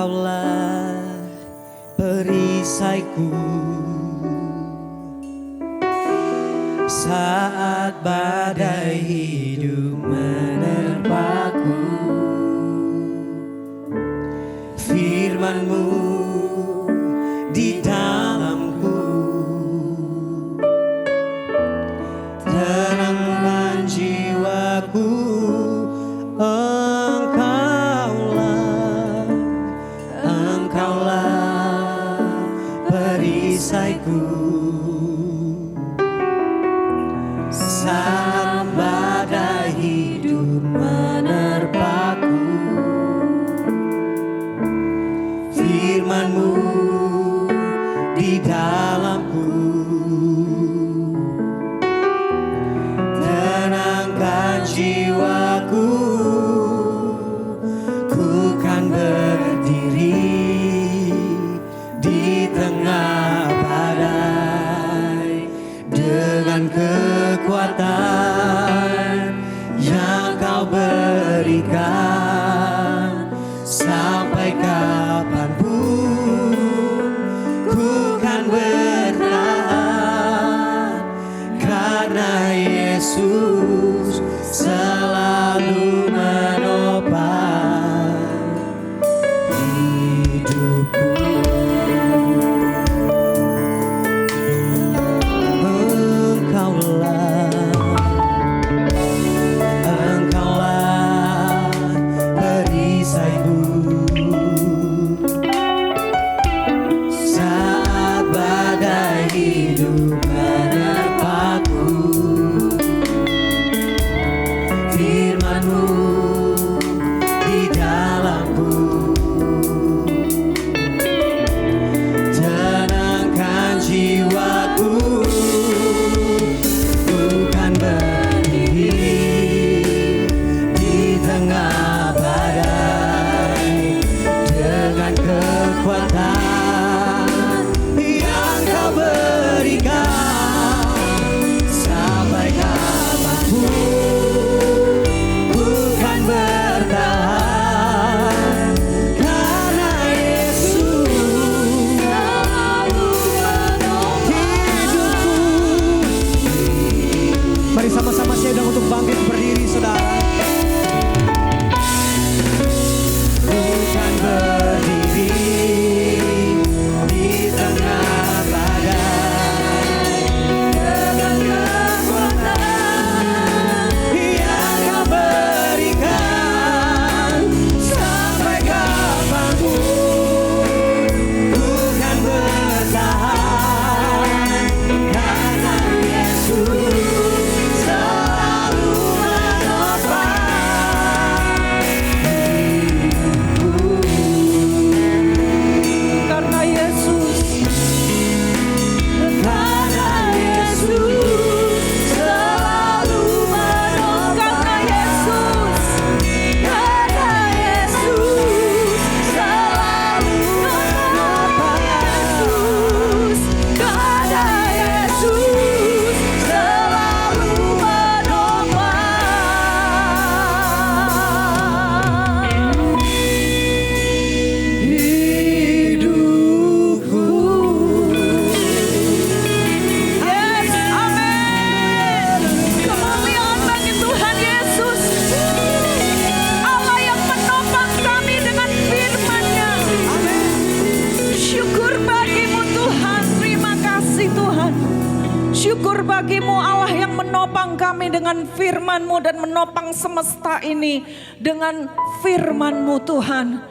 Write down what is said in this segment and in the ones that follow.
Engkaulah perisaiku saat badai hidup menerpaku. Firman-Mu di dalamku tenangkan jiwaku. Engkaulah perisaiku saat badai hidup menerpaku. Firman-Mu di dalamku tenangkan jiwaku. Ku kan berdiri di tengah badai dengan kekuatan yang Kau berikan. Sampai kapanpun ku kan bertahan, karena Yesus selalu menopang hidupku. Engkaulah perisaiku saat badai hidup menerpaku. Firman-Mu di dalamku tenangkan jiwaku. Ku kan berdiri di tengah badai dengan kekuatan yang Kau berikan. Sampai kapanpun ku kan bertahan, karena Yesus selalu menopang hidupku. Mari sama-sama saya undang untuk bangkit berdiri, saudara. Ku kan berdiri di tengah badai dengan kekuatan yang Kau berikan. Sampai kapanpun ku kan bertahan, karena Yesus selalu menopang hidupku. Karena Yesus selalu menopang. Karena Yesus selalu menopang. Karena Yesus selalu menopang hidupku. Yes, amin. Kemuliaan bagi Tuhan Yesus, Allah yang menopang kami dengan firman-Nya. Syukur bagimu Tuhan, terima kasih Tuhan. Syukur bagimu Allah yang menopang kami dengan firman-Mu dan menopang semesta ini dengan firman-Mu Tuhan.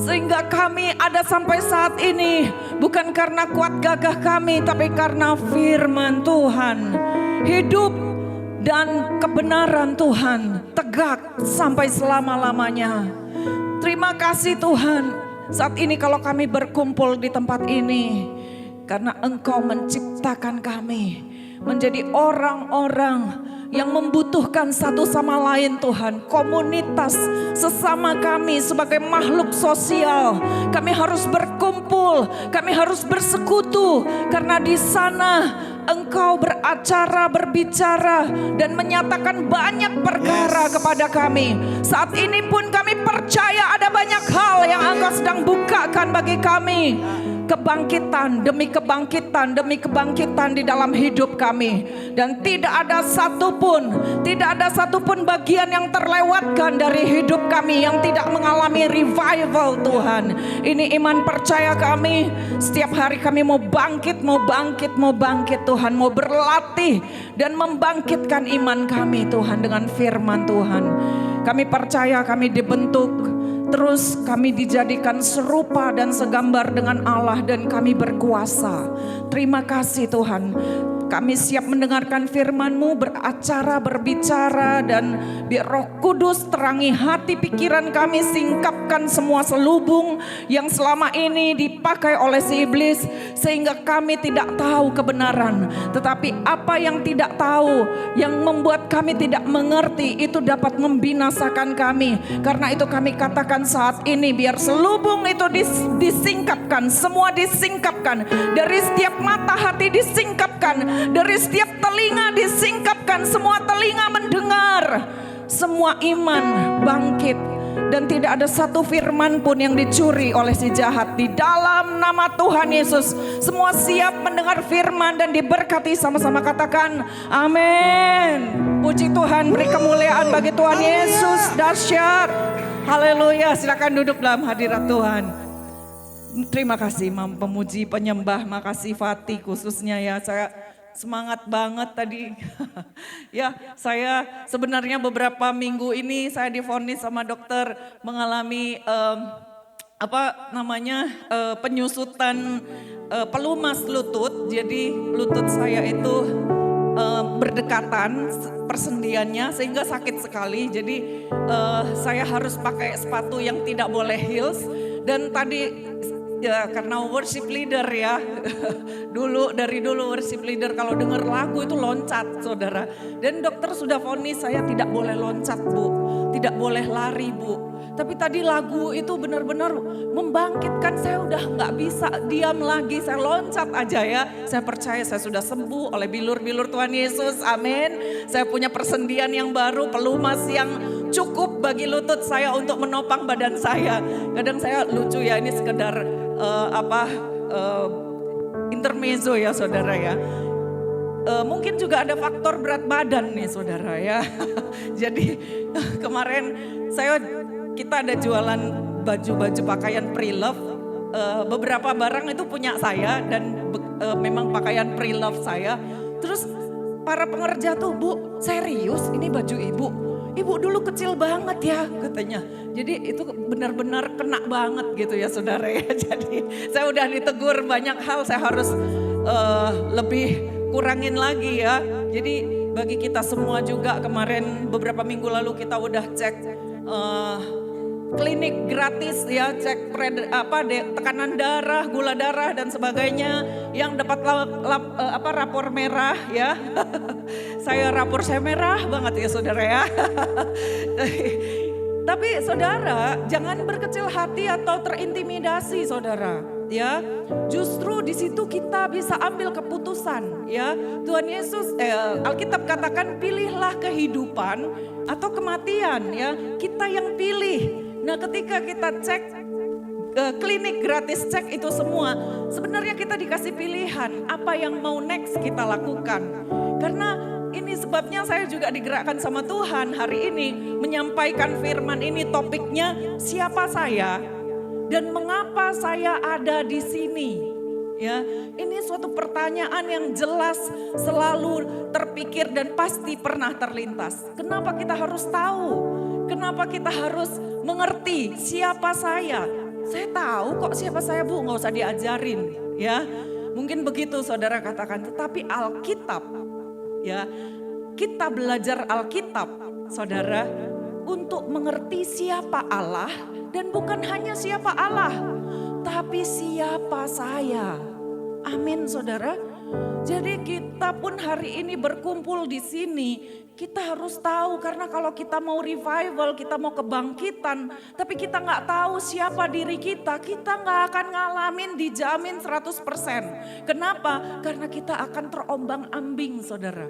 Sehingga kami ada sampai saat ini bukan karena kuat gagah kami, tapi karena firman Tuhan. Hidup dan kebenaran Tuhan tegak sampai selama-lamanya. Terima kasih Tuhan. Saat ini kalau kami berkumpul di tempat ini, karena Engkau menciptakan kami menjadi orang-orang yang membutuhkan satu sama lain Tuhan. Komunitas sesama kami sebagai makhluk sosial, kami harus berkumpul berkumpul, kami harus bersekutu, karena di sana Engkau beracara, berbicara, dan menyatakan banyak perkara kepada kami. Saat ini pun kami percaya ada banyak hal yang Engkau sedang bukakan bagi kami. Kebangkitan demi kebangkitan demi kebangkitan di dalam hidup kami. Dan tidak ada satupun bagian yang terlewatkan dari hidup kami yang tidak mengalami revival Tuhan. Ini iman percaya kami. Setiap hari kami mau bangkit Tuhan. Mau berlatih dan membangkitkan iman kami Tuhan dengan firman Tuhan. Kami percaya kami dibentuk. Terus kami dijadikan serupa dan segambar dengan Allah dan kami berkuasa. Terima kasih Tuhan. Kami siap mendengarkan firman-Mu, beracara, berbicara, dan biar Roh Kudus terangi hati pikiran kami, singkapkan semua selubung yang selama ini dipakai oleh si iblis, sehingga kami tidak tahu kebenaran. Tetapi apa yang tidak tahu, yang membuat kami tidak mengerti, itu dapat membinasakan kami. Karena itu kami katakan saat ini, biar selubung itu disingkapkan, semua disingkapkan, dari setiap mata hati disingkapkan, dari setiap telinga disingkapkan, semua telinga mendengar, semua iman bangkit, dan tidak ada satu firman pun yang dicuri oleh si jahat. Di dalam nama Tuhan Yesus, semua siap mendengar firman dan diberkati. Sama-sama katakan amin. Puji Tuhan, beri kemuliaan bagi Tuhan Yesus. Dahsyat, haleluya. Silakan duduk dalam hadirat Tuhan. Terima kasih Imam pemuji penyembah, makasih Fatih khususnya ya. Saya semangat banget tadi. Ya, saya sebenarnya beberapa minggu ini saya divonis sama dokter mengalami penyusutan pelumas lutut. Jadi lutut saya itu berdekatan persendiannya sehingga sakit sekali. Jadi saya harus pakai sepatu yang tidak boleh heels. Dan tadi ya karena worship leader ya, dari dulu worship leader kalau dengar lagu itu loncat saudara. Dan dokter sudah vonis saya tidak boleh loncat Bu, tidak boleh lari Bu. Tapi tadi lagu itu benar-benar membangkitkan, saya udah gak bisa diam lagi, saya loncat aja ya. Saya percaya saya sudah sembuh oleh bilur-bilur Tuhan Yesus, amin. Saya punya persendian yang baru, pelumas yang cukup bagi lutut saya untuk menopang badan saya. Kadang saya lucu ya, ini sekedar intermezzo ya saudara ya. Mungkin juga ada faktor berat badan nih saudara ya. Jadi kemarin kita ada jualan baju-baju pakaian pre-love. Beberapa barang itu punya saya dan memang pakaian pre-love saya. Terus para pengerja tuh, Bu serius ini baju ibu? Ibu dulu kecil banget ya katanya. Jadi itu benar-benar kena banget gitu ya saudara ya. Jadi saya udah ditegur banyak hal, saya harus lebih kurangin lagi ya. Jadi bagi kita semua juga kemarin beberapa minggu lalu kita udah cek klinik gratis ya, cek tekanan darah, gula darah dan sebagainya, yang dapat rapor merah ya. Saya merah banget ya saudara ya. Tapi saudara jangan berkecil hati atau terintimidasi saudara ya. Justru di situ kita bisa ambil keputusan ya. Tuhan Yesus Alkitab katakan pilihlah kehidupan atau kematian ya. Kita yang pilih. Nah ketika kita cek klinik gratis, cek itu semua, sebenarnya kita dikasih pilihan apa yang mau next kita lakukan. Karena ini sebabnya saya juga digerakkan sama Tuhan hari ini menyampaikan firman ini, topiknya siapa saya dan mengapa saya ada di sini. Ya, ini suatu pertanyaan yang jelas selalu terpikir dan pasti pernah terlintas. Kenapa kita harus tahu? Kenapa kita harus mengerti siapa saya? Saya tahu kok siapa saya Bu, nggak usah diajarin ya. Mungkin begitu saudara katakan, tetapi Alkitab ya, kita belajar Alkitab saudara untuk mengerti siapa Allah dan bukan hanya siapa Allah, tapi siapa saya. Amin saudara. Jadi kita pun hari ini berkumpul di sini, kita harus tahu karena kalau kita mau revival, kita mau kebangkitan, tapi kita nggak tahu siapa diri kita nggak akan ngalamin dijamin 100%. Kenapa? Karena kita akan terombang-ambing saudara.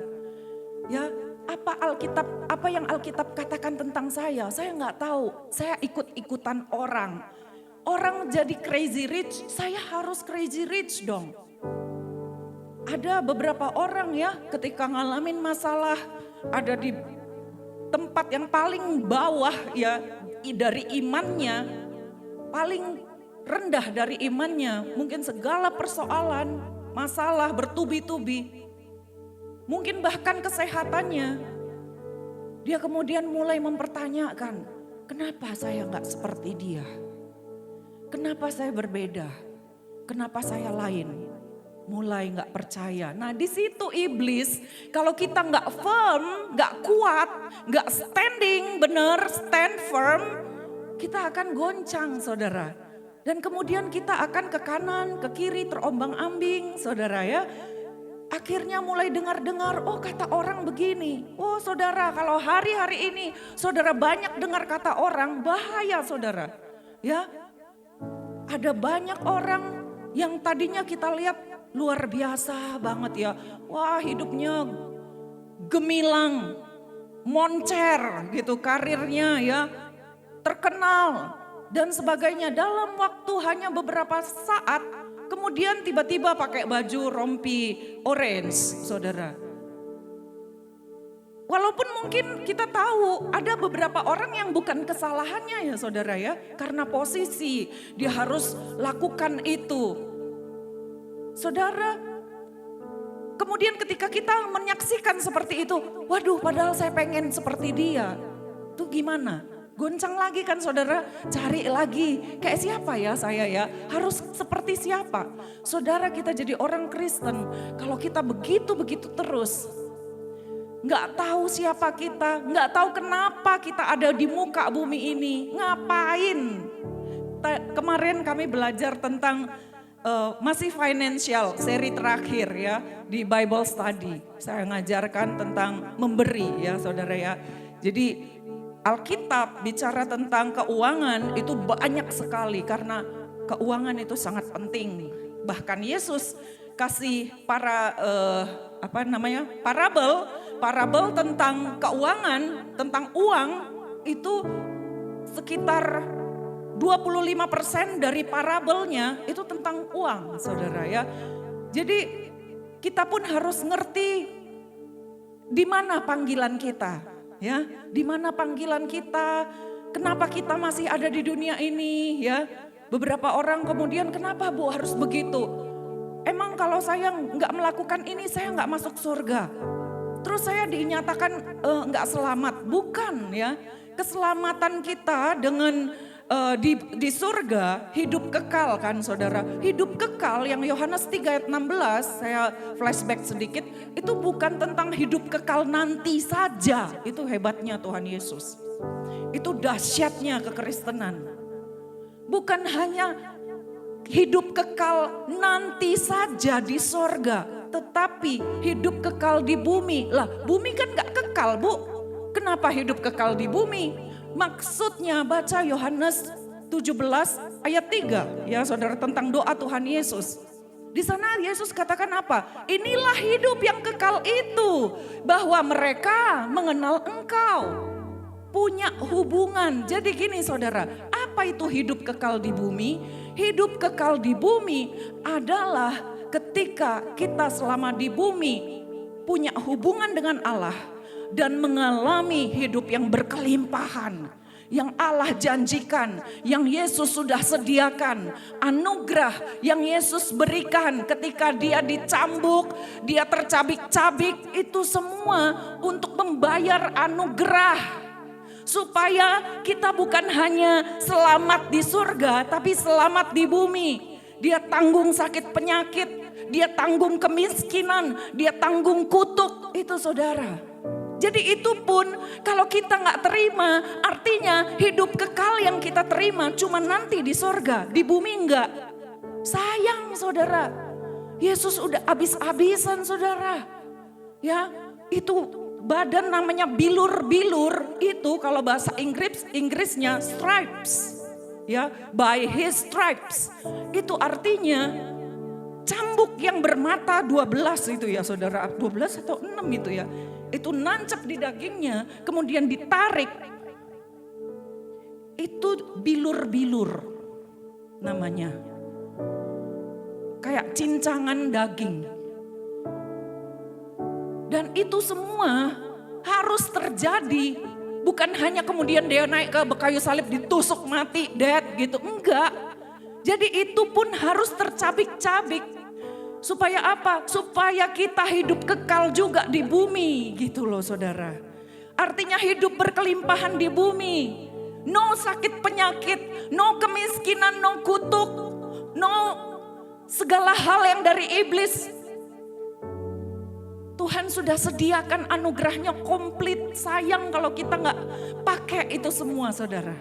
Ya, apa yang Alkitab katakan tentang saya nggak tahu, saya ikut-ikutan orang. Orang jadi crazy rich, saya harus crazy rich dong. Ada beberapa orang ya ketika ngalamin masalah ada di tempat yang paling bawah ya dari imannya, paling rendah dari imannya, mungkin segala persoalan, masalah bertubi-tubi, mungkin bahkan kesehatannya, dia kemudian mulai mempertanyakan, kenapa saya nggak seperti dia? Kenapa saya berbeda? Kenapa saya lain? Mulai nggak percaya. Nah di situ iblis, kalau kita nggak firm, nggak kuat, nggak standing, stand firm, kita akan goncang saudara. Dan kemudian kita akan ke kanan, ke kiri, terombang ambing saudara ya. Akhirnya mulai dengar-dengar, oh kata orang begini. Oh saudara, kalau hari-hari ini saudara banyak dengar kata orang, bahaya saudara. Ya, ada banyak orang yang tadinya kita lihat luar biasa banget ya. Wah hidupnya gemilang, moncer gitu karirnya ya. Terkenal dan sebagainya. Dalam waktu hanya beberapa saat kemudian tiba-tiba pakai baju rompi orange saudara. Walaupun mungkin kita tahu ada beberapa orang yang bukan kesalahannya ya saudara ya. Karena posisi dia harus lakukan itu. Saudara, kemudian ketika kita menyaksikan seperti itu, waduh padahal saya pengen seperti dia. Itu gimana? Goncang lagi kan saudara, cari lagi. Kayak siapa ya saya ya, harus seperti siapa? Saudara kita jadi orang Kristen, kalau kita begitu-begitu terus, nggak tahu siapa kita, nggak tahu kenapa kita ada di muka bumi ini, ngapain? Kemarin kami belajar tentang masih financial seri terakhir ya di Bible Study. Saya ngajarkan tentang memberi ya saudara ya. Jadi Alkitab bicara tentang keuangan itu banyak sekali karena keuangan itu sangat penting. Bahkan Yesus kasih parabel tentang keuangan, tentang uang itu sekitar 25% dari parabelnya itu tentang uang saudara ya. Jadi kita pun harus ngerti di mana panggilan kita ya. Di mana panggilan kita, kenapa kita masih ada di dunia ini ya. Beberapa orang kemudian kenapa Bu harus begitu? Emang kalau saya nggak melakukan ini saya nggak masuk surga. Terus saya dinyatakan nggak selamat. Bukan ya, keselamatan kita dengan di surga hidup kekal kan saudara. Hidup kekal yang Yohanes 3 ayat 16, saya flashback sedikit, itu bukan tentang hidup kekal nanti saja. Itu hebatnya Tuhan Yesus. Itu dahsyatnya kekristenan. Bukan hanya hidup kekal nanti saja di surga, tetapi hidup kekal di bumi. Lah bumi kan gak kekal Bu. Kenapa hidup kekal di bumi? Maksudnya baca Yohanes 17 ayat 3 ya saudara tentang doa Tuhan Yesus. Di sana Yesus katakan apa? Inilah hidup yang kekal itu, bahwa mereka mengenal Engkau, punya hubungan. Jadi gini saudara, apa itu hidup kekal di bumi? Hidup kekal di bumi adalah ketika kita selama di bumi punya hubungan dengan Allah dan mengalami hidup yang berkelimpahan, yang Allah janjikan, yang Yesus sudah sediakan, anugerah yang Yesus berikan ketika dia dicambuk, dia tercabik-cabik, itu semua untuk membayar anugerah. Supaya kita bukan hanya selamat di surga, tapi selamat di bumi. Dia tanggung sakit penyakit, dia tanggung kemiskinan, dia tanggung kutuk, itu saudara. Jadi itu pun kalau kita gak terima, artinya hidup kekal yang kita terima cuma nanti di surga, di bumi enggak. Sayang saudara. Yesus udah habis-habisan saudara. Ya, itu badan namanya bilur-bilur, itu kalau bahasa Inggrisnya stripes. Ya, by his stripes. Itu artinya cambuk yang bermata 12 itu ya saudara. 12 atau 6 itu ya. Itu nancap di dagingnya, kemudian ditarik. Itu bilur-bilur namanya. Kayak cincangan daging. Dan itu semua harus terjadi. Bukan hanya kemudian dia naik ke kayu salib ditusuk mati, dead gitu. Enggak. Jadi itu pun harus tercabik-cabik. Supaya apa? Supaya kita hidup kekal juga di bumi gitu loh saudara. Artinya hidup berkelimpahan di bumi. No sakit penyakit, no kemiskinan, no kutuk, no segala hal yang dari iblis. Tuhan sudah sediakan anugerahnya komplit. Sayang kalau kita nggak pakai itu semua saudara.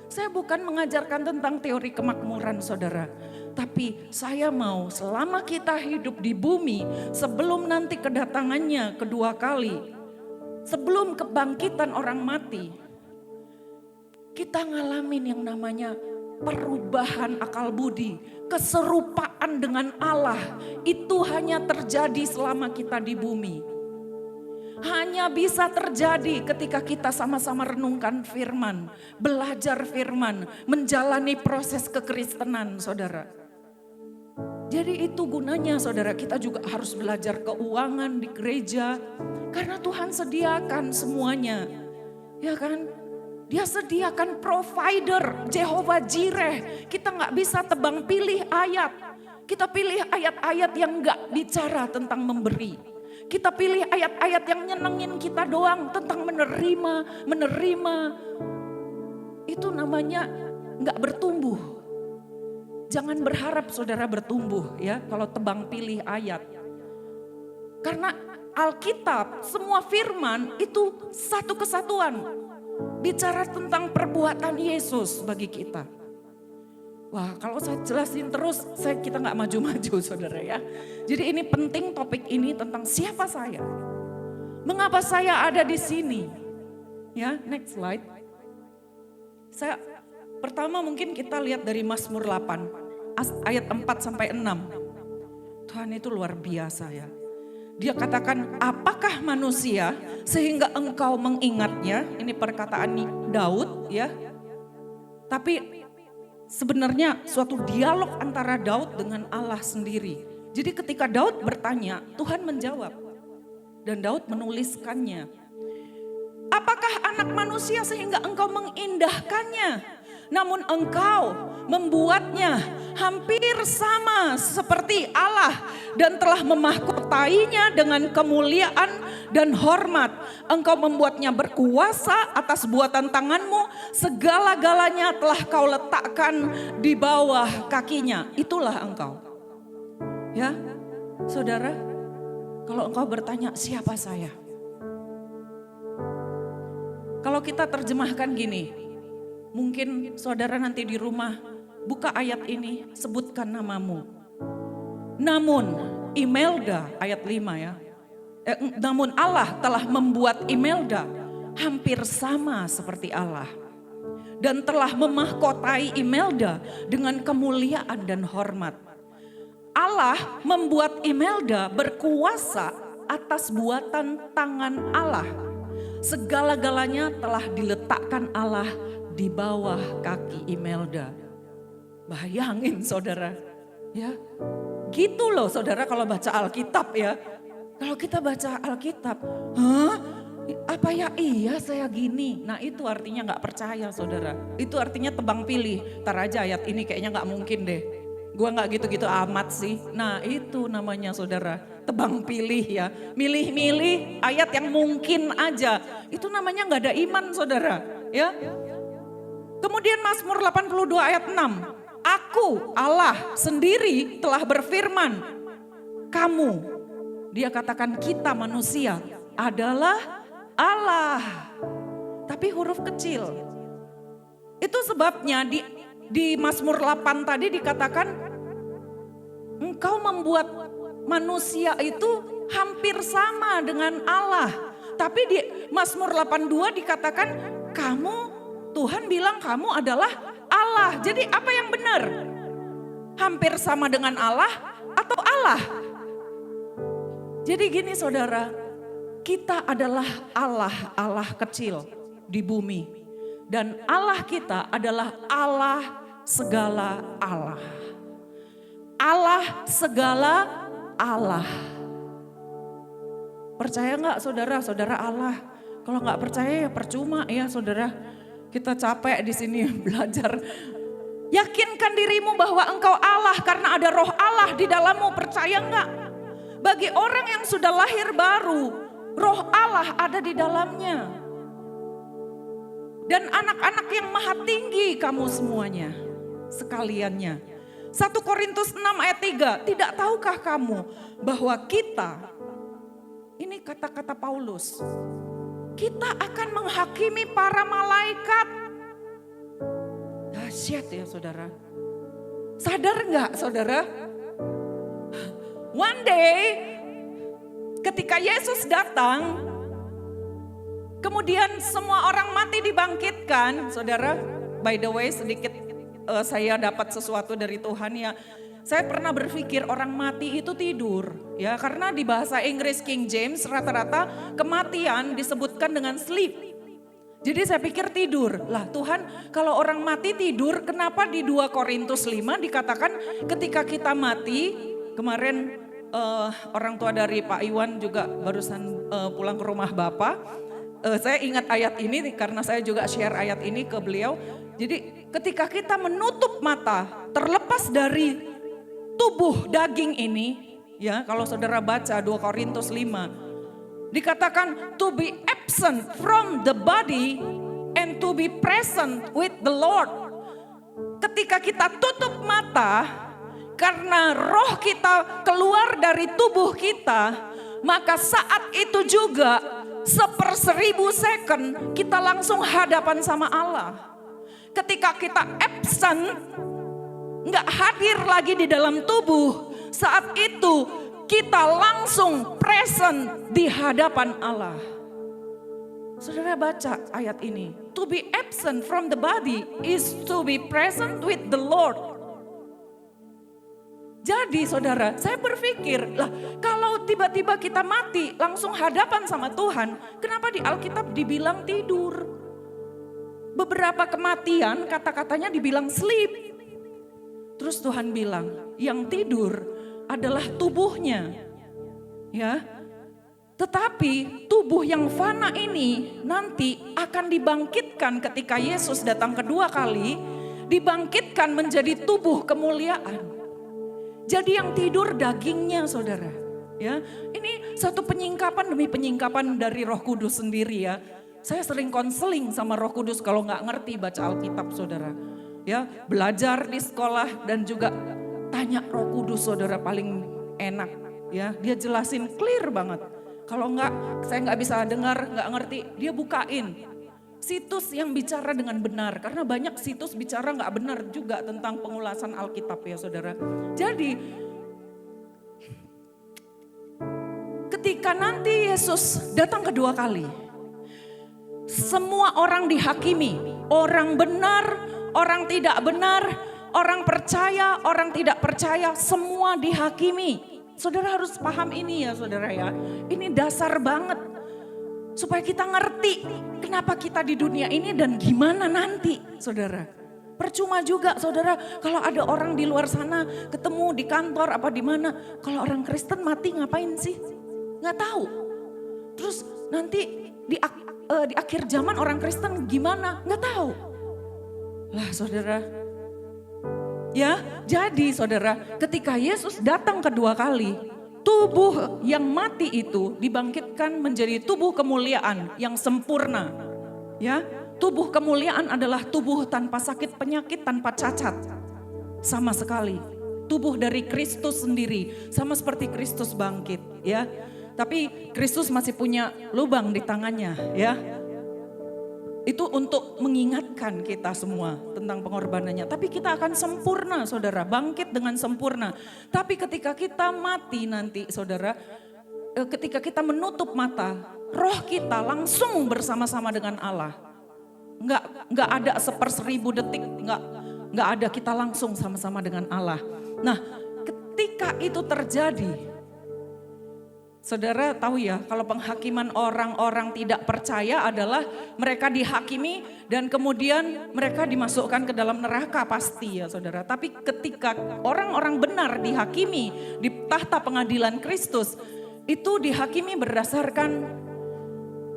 Saya bukan mengajarkan tentang teori kemakmuran saudara. Tapi saya mau selama kita hidup di bumi, sebelum nanti kedatangannya kedua kali, sebelum kebangkitan orang mati, kita ngalamin yang namanya perubahan akal budi, keserupaan dengan Allah. Itu hanya terjadi selama kita di bumi. Hanya bisa terjadi ketika kita sama-sama renungkan firman, belajar firman, menjalani proses kekristenan saudara. Jadi itu gunanya saudara, kita juga harus belajar keuangan di gereja. Karena Tuhan sediakan semuanya, ya kan? Dia sediakan provider, Jehovah Jireh. Kita gak bisa tebang pilih ayat. Kita pilih ayat-ayat yang gak bicara tentang memberi. Kita pilih ayat-ayat yang nyenengin kita doang tentang menerima. Itu namanya gak bertumbuh. Jangan berharap saudara bertumbuh ya kalau tebang pilih ayat. Karena Alkitab, semua firman itu satu kesatuan. Bicara tentang perbuatan Yesus bagi kita. Wah, kalau saya jelasin terus, kita nggak maju-maju saudara ya. Jadi ini penting topik ini tentang siapa saya. Mengapa saya ada di sini. Ya, next slide. Pertama mungkin kita lihat dari Mazmur 8, ayat 4 sampai 6. Tuhan itu luar biasa ya. Dia katakan, apakah manusia sehingga engkau mengingatnya? Ini perkataan Daud ya. Tapi sebenarnya suatu dialog antara Daud dengan Allah sendiri. Jadi ketika Daud bertanya, Tuhan menjawab. Dan Daud menuliskannya. Apakah anak manusia sehingga engkau mengindahkannya? Namun engkau membuatnya hampir sama seperti Allah dan telah memahkotainya dengan kemuliaan dan hormat. Engkau membuatnya berkuasa atas buatan tanganmu, segala-galanya telah kau letakkan di bawah kakinya. Itulah engkau. Ya, saudara, kalau engkau bertanya siapa saya? Kalau kita terjemahkan gini, mungkin saudara nanti di rumah buka ayat ini, sebutkan namamu. Namun Imelda ayat 5 ya. Namun Allah telah membuat Imelda hampir sama seperti Allah. Dan telah memahkotai Imelda dengan kemuliaan dan hormat. Allah membuat Imelda berkuasa atas buatan tangan Allah. Segala-galanya telah diletakkan Allah di bawah kaki Imelda. Bayangin saudara, ya. Gitu loh saudara kalau baca Alkitab ya. Kalau kita baca Alkitab, hah? Apa ya iya saya gini? Nah itu artinya gak percaya saudara. Itu artinya tebang pilih. Ntar aja ayat ini kayaknya gak mungkin deh. Gua gak gitu-gitu amat sih. Nah itu namanya saudara, tebang pilih ya. Milih-milih ayat yang mungkin aja. Itu namanya gak ada iman saudara. Ya. Kemudian Mazmur 82 ayat 6. Aku Allah sendiri telah berfirman. Kamu, dia katakan kita manusia adalah Allah. Tapi huruf kecil. Itu sebabnya di Mazmur 8 tadi dikatakan engkau membuat manusia itu hampir sama dengan Allah. Tapi di Mazmur 82 dikatakan kamu, Tuhan bilang kamu adalah Allah. Jadi apa yang benar? Hampir sama dengan Allah atau Allah? Jadi gini saudara, kita adalah Allah, Allah kecil di bumi. Dan Allah kita adalah Allah segala Allah. Allah segala Allah. Percaya nggak saudara? Saudara Allah. Kalau nggak percaya ya percuma ya saudara. Kita capek di sini belajar. Yakinkan dirimu bahwa engkau Allah karena ada roh Allah di dalammu. Percaya nggak? Bagi orang yang sudah lahir baru, roh Allah ada di dalamnya. Dan anak-anak yang maha tinggi kamu semuanya, sekaliannya. 1 Korintus 6 ayat 3, tidak tahukah kamu bahwa kita, ini kata-kata Paulus, kita akan menghakimi para malaikat. Dahsyat ya saudara. Sadar nggak saudara? One day ketika Yesus datang, kemudian semua orang mati dibangkitkan. Saudara, by the way sedikit saya dapat sesuatu dari Tuhan ya. Saya pernah berpikir orang mati itu tidur ya, karena di bahasa Inggris King James rata-rata kematian disebutkan dengan sleep. Jadi saya pikir tidur. Lah Tuhan, kalau orang mati tidur, kenapa di 2 Korintus 5 dikatakan ketika kita mati, kemarin orang tua dari Pak Iwan juga barusan pulang ke rumah Bapak. Saya ingat ayat ini karena saya juga share ayat ini ke beliau. Jadi ketika kita menutup mata, terlepas dari tubuh daging ini, ya kalau saudara baca 2 Korintus 5, dikatakan to be absent from the body and to be present with the Lord. Ketika kita tutup mata, karena roh kita keluar dari tubuh kita, maka saat itu juga 1/1000 second kita langsung hadapan sama Allah. Ketika kita absent, nggak hadir lagi di dalam tubuh, saat itu kita langsung present di hadapan Allah. Saudara baca ayat ini, to be absent from the body is to be present with the Lord. Jadi saudara, saya berpikir, lah kalau tiba-tiba kita mati langsung hadapan sama Tuhan, kenapa di Alkitab dibilang tidur? Beberapa kematian kata-katanya dibilang sleep. Terus Tuhan bilang, yang tidur adalah tubuhnya. Ya. Tetapi tubuh yang fana ini nanti akan dibangkitkan ketika Yesus datang kedua kali, dibangkitkan menjadi tubuh kemuliaan. Jadi yang tidur dagingnya saudara. Ya, ini satu penyingkapan demi penyingkapan dari Roh Kudus sendiri ya. Saya sering konseling sama Roh Kudus kalau nggak ngerti baca Alkitab saudara. Ya, belajar di sekolah dan juga tanya Roh Kudus saudara paling enak. Ya, dia jelasin clear banget. Kalau nggak, saya nggak bisa dengar, nggak ngerti, dia bukain situs yang bicara dengan benar. Karena banyak situs bicara nggak benar juga tentang pengulasan Alkitab ya saudara. Jadi ketika nanti Yesus datang kedua kali, semua orang dihakimi, orang benar, orang tidak benar, orang percaya, orang tidak percaya, semua dihakimi. Saudara harus paham ini ya saudara ya, ini dasar banget. Supaya kita ngerti kenapa kita di dunia ini dan gimana nanti saudara. Percuma juga saudara kalau ada orang di luar sana ketemu di kantor apa di mana. Kalau orang Kristen mati ngapain sih? Nggak tahu. Terus nanti di akhir zaman orang Kristen gimana? Nggak tahu. Lah saudara. Ya jadi saudara ketika Yesus datang kedua kali. Tubuh yang mati itu dibangkitkan menjadi tubuh kemuliaan yang sempurna. Ya, tubuh kemuliaan adalah tubuh tanpa sakit penyakit, tanpa cacat. Sama sekali. Tubuh dari Kristus sendiri, sama seperti Kristus bangkit, ya. Tapi Kristus masih punya lubang di tangannya, ya. Itu untuk mengingatkan kita semua tentang pengorbanannya. Tapi kita akan sempurna saudara, bangkit dengan sempurna. Tapi ketika kita mati nanti saudara, ketika kita menutup mata, roh kita langsung bersama-sama dengan Allah. Enggak ada 1/1000 detik, enggak ada, kita langsung sama-sama dengan Allah. Nah, ketika itu terjadi, saudara tahu ya, kalau penghakiman orang-orang tidak percaya adalah mereka dihakimi dan kemudian mereka dimasukkan ke dalam neraka pasti ya saudara. Tapi ketika orang-orang benar dihakimi di tahta pengadilan Kristus, itu dihakimi berdasarkan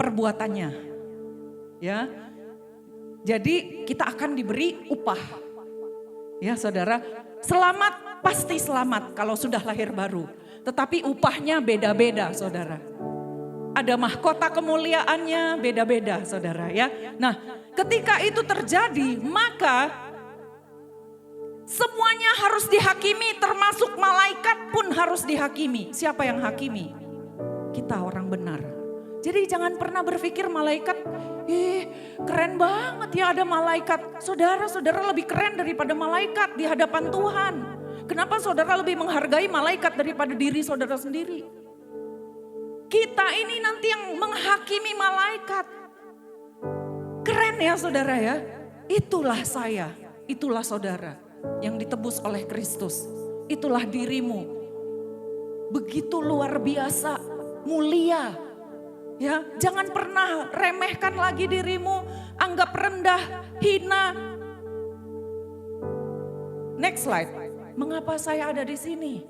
perbuatannya. Ya. Jadi kita akan diberi upah. Ya saudara, selamat pasti selamat kalau sudah lahir baru. Tetapi upahnya beda-beda saudara. Ada mahkota kemuliaannya beda-beda saudara ya. Nah ketika itu terjadi maka semuanya harus dihakimi, termasuk malaikat pun harus dihakimi. Siapa yang hakimi? Kita orang benar. Jadi jangan pernah berpikir malaikat, keren banget ya ada malaikat. Saudara-saudara lebih keren daripada malaikat di hadapan Tuhan. Kenapa saudara lebih menghargai malaikat daripada diri saudara sendiri? Kita ini nanti yang menghakimi malaikat. Keren ya saudara ya. Itulah saya, itulah saudara yang ditebus oleh Kristus. Itulah dirimu. Begitu luar biasa, mulia. Ya, jangan pernah remehkan lagi dirimu, anggap rendah, hina. Next slide. Mengapa saya ada di sini?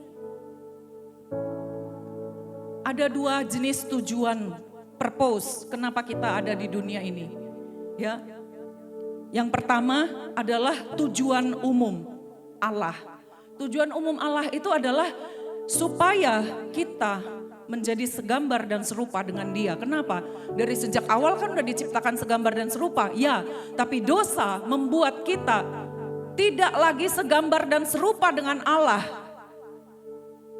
Ada 2 jenis tujuan, purpose, kenapa kita ada di dunia ini. Ya. Yang pertama adalah tujuan umum Allah. Tujuan umum Allah itu adalah supaya kita menjadi segambar dan serupa dengan Dia. Kenapa? Dari sejak awal kan udah diciptakan segambar dan serupa. Ya, tapi dosa membuat kita tidak lagi segambar dan serupa dengan Allah.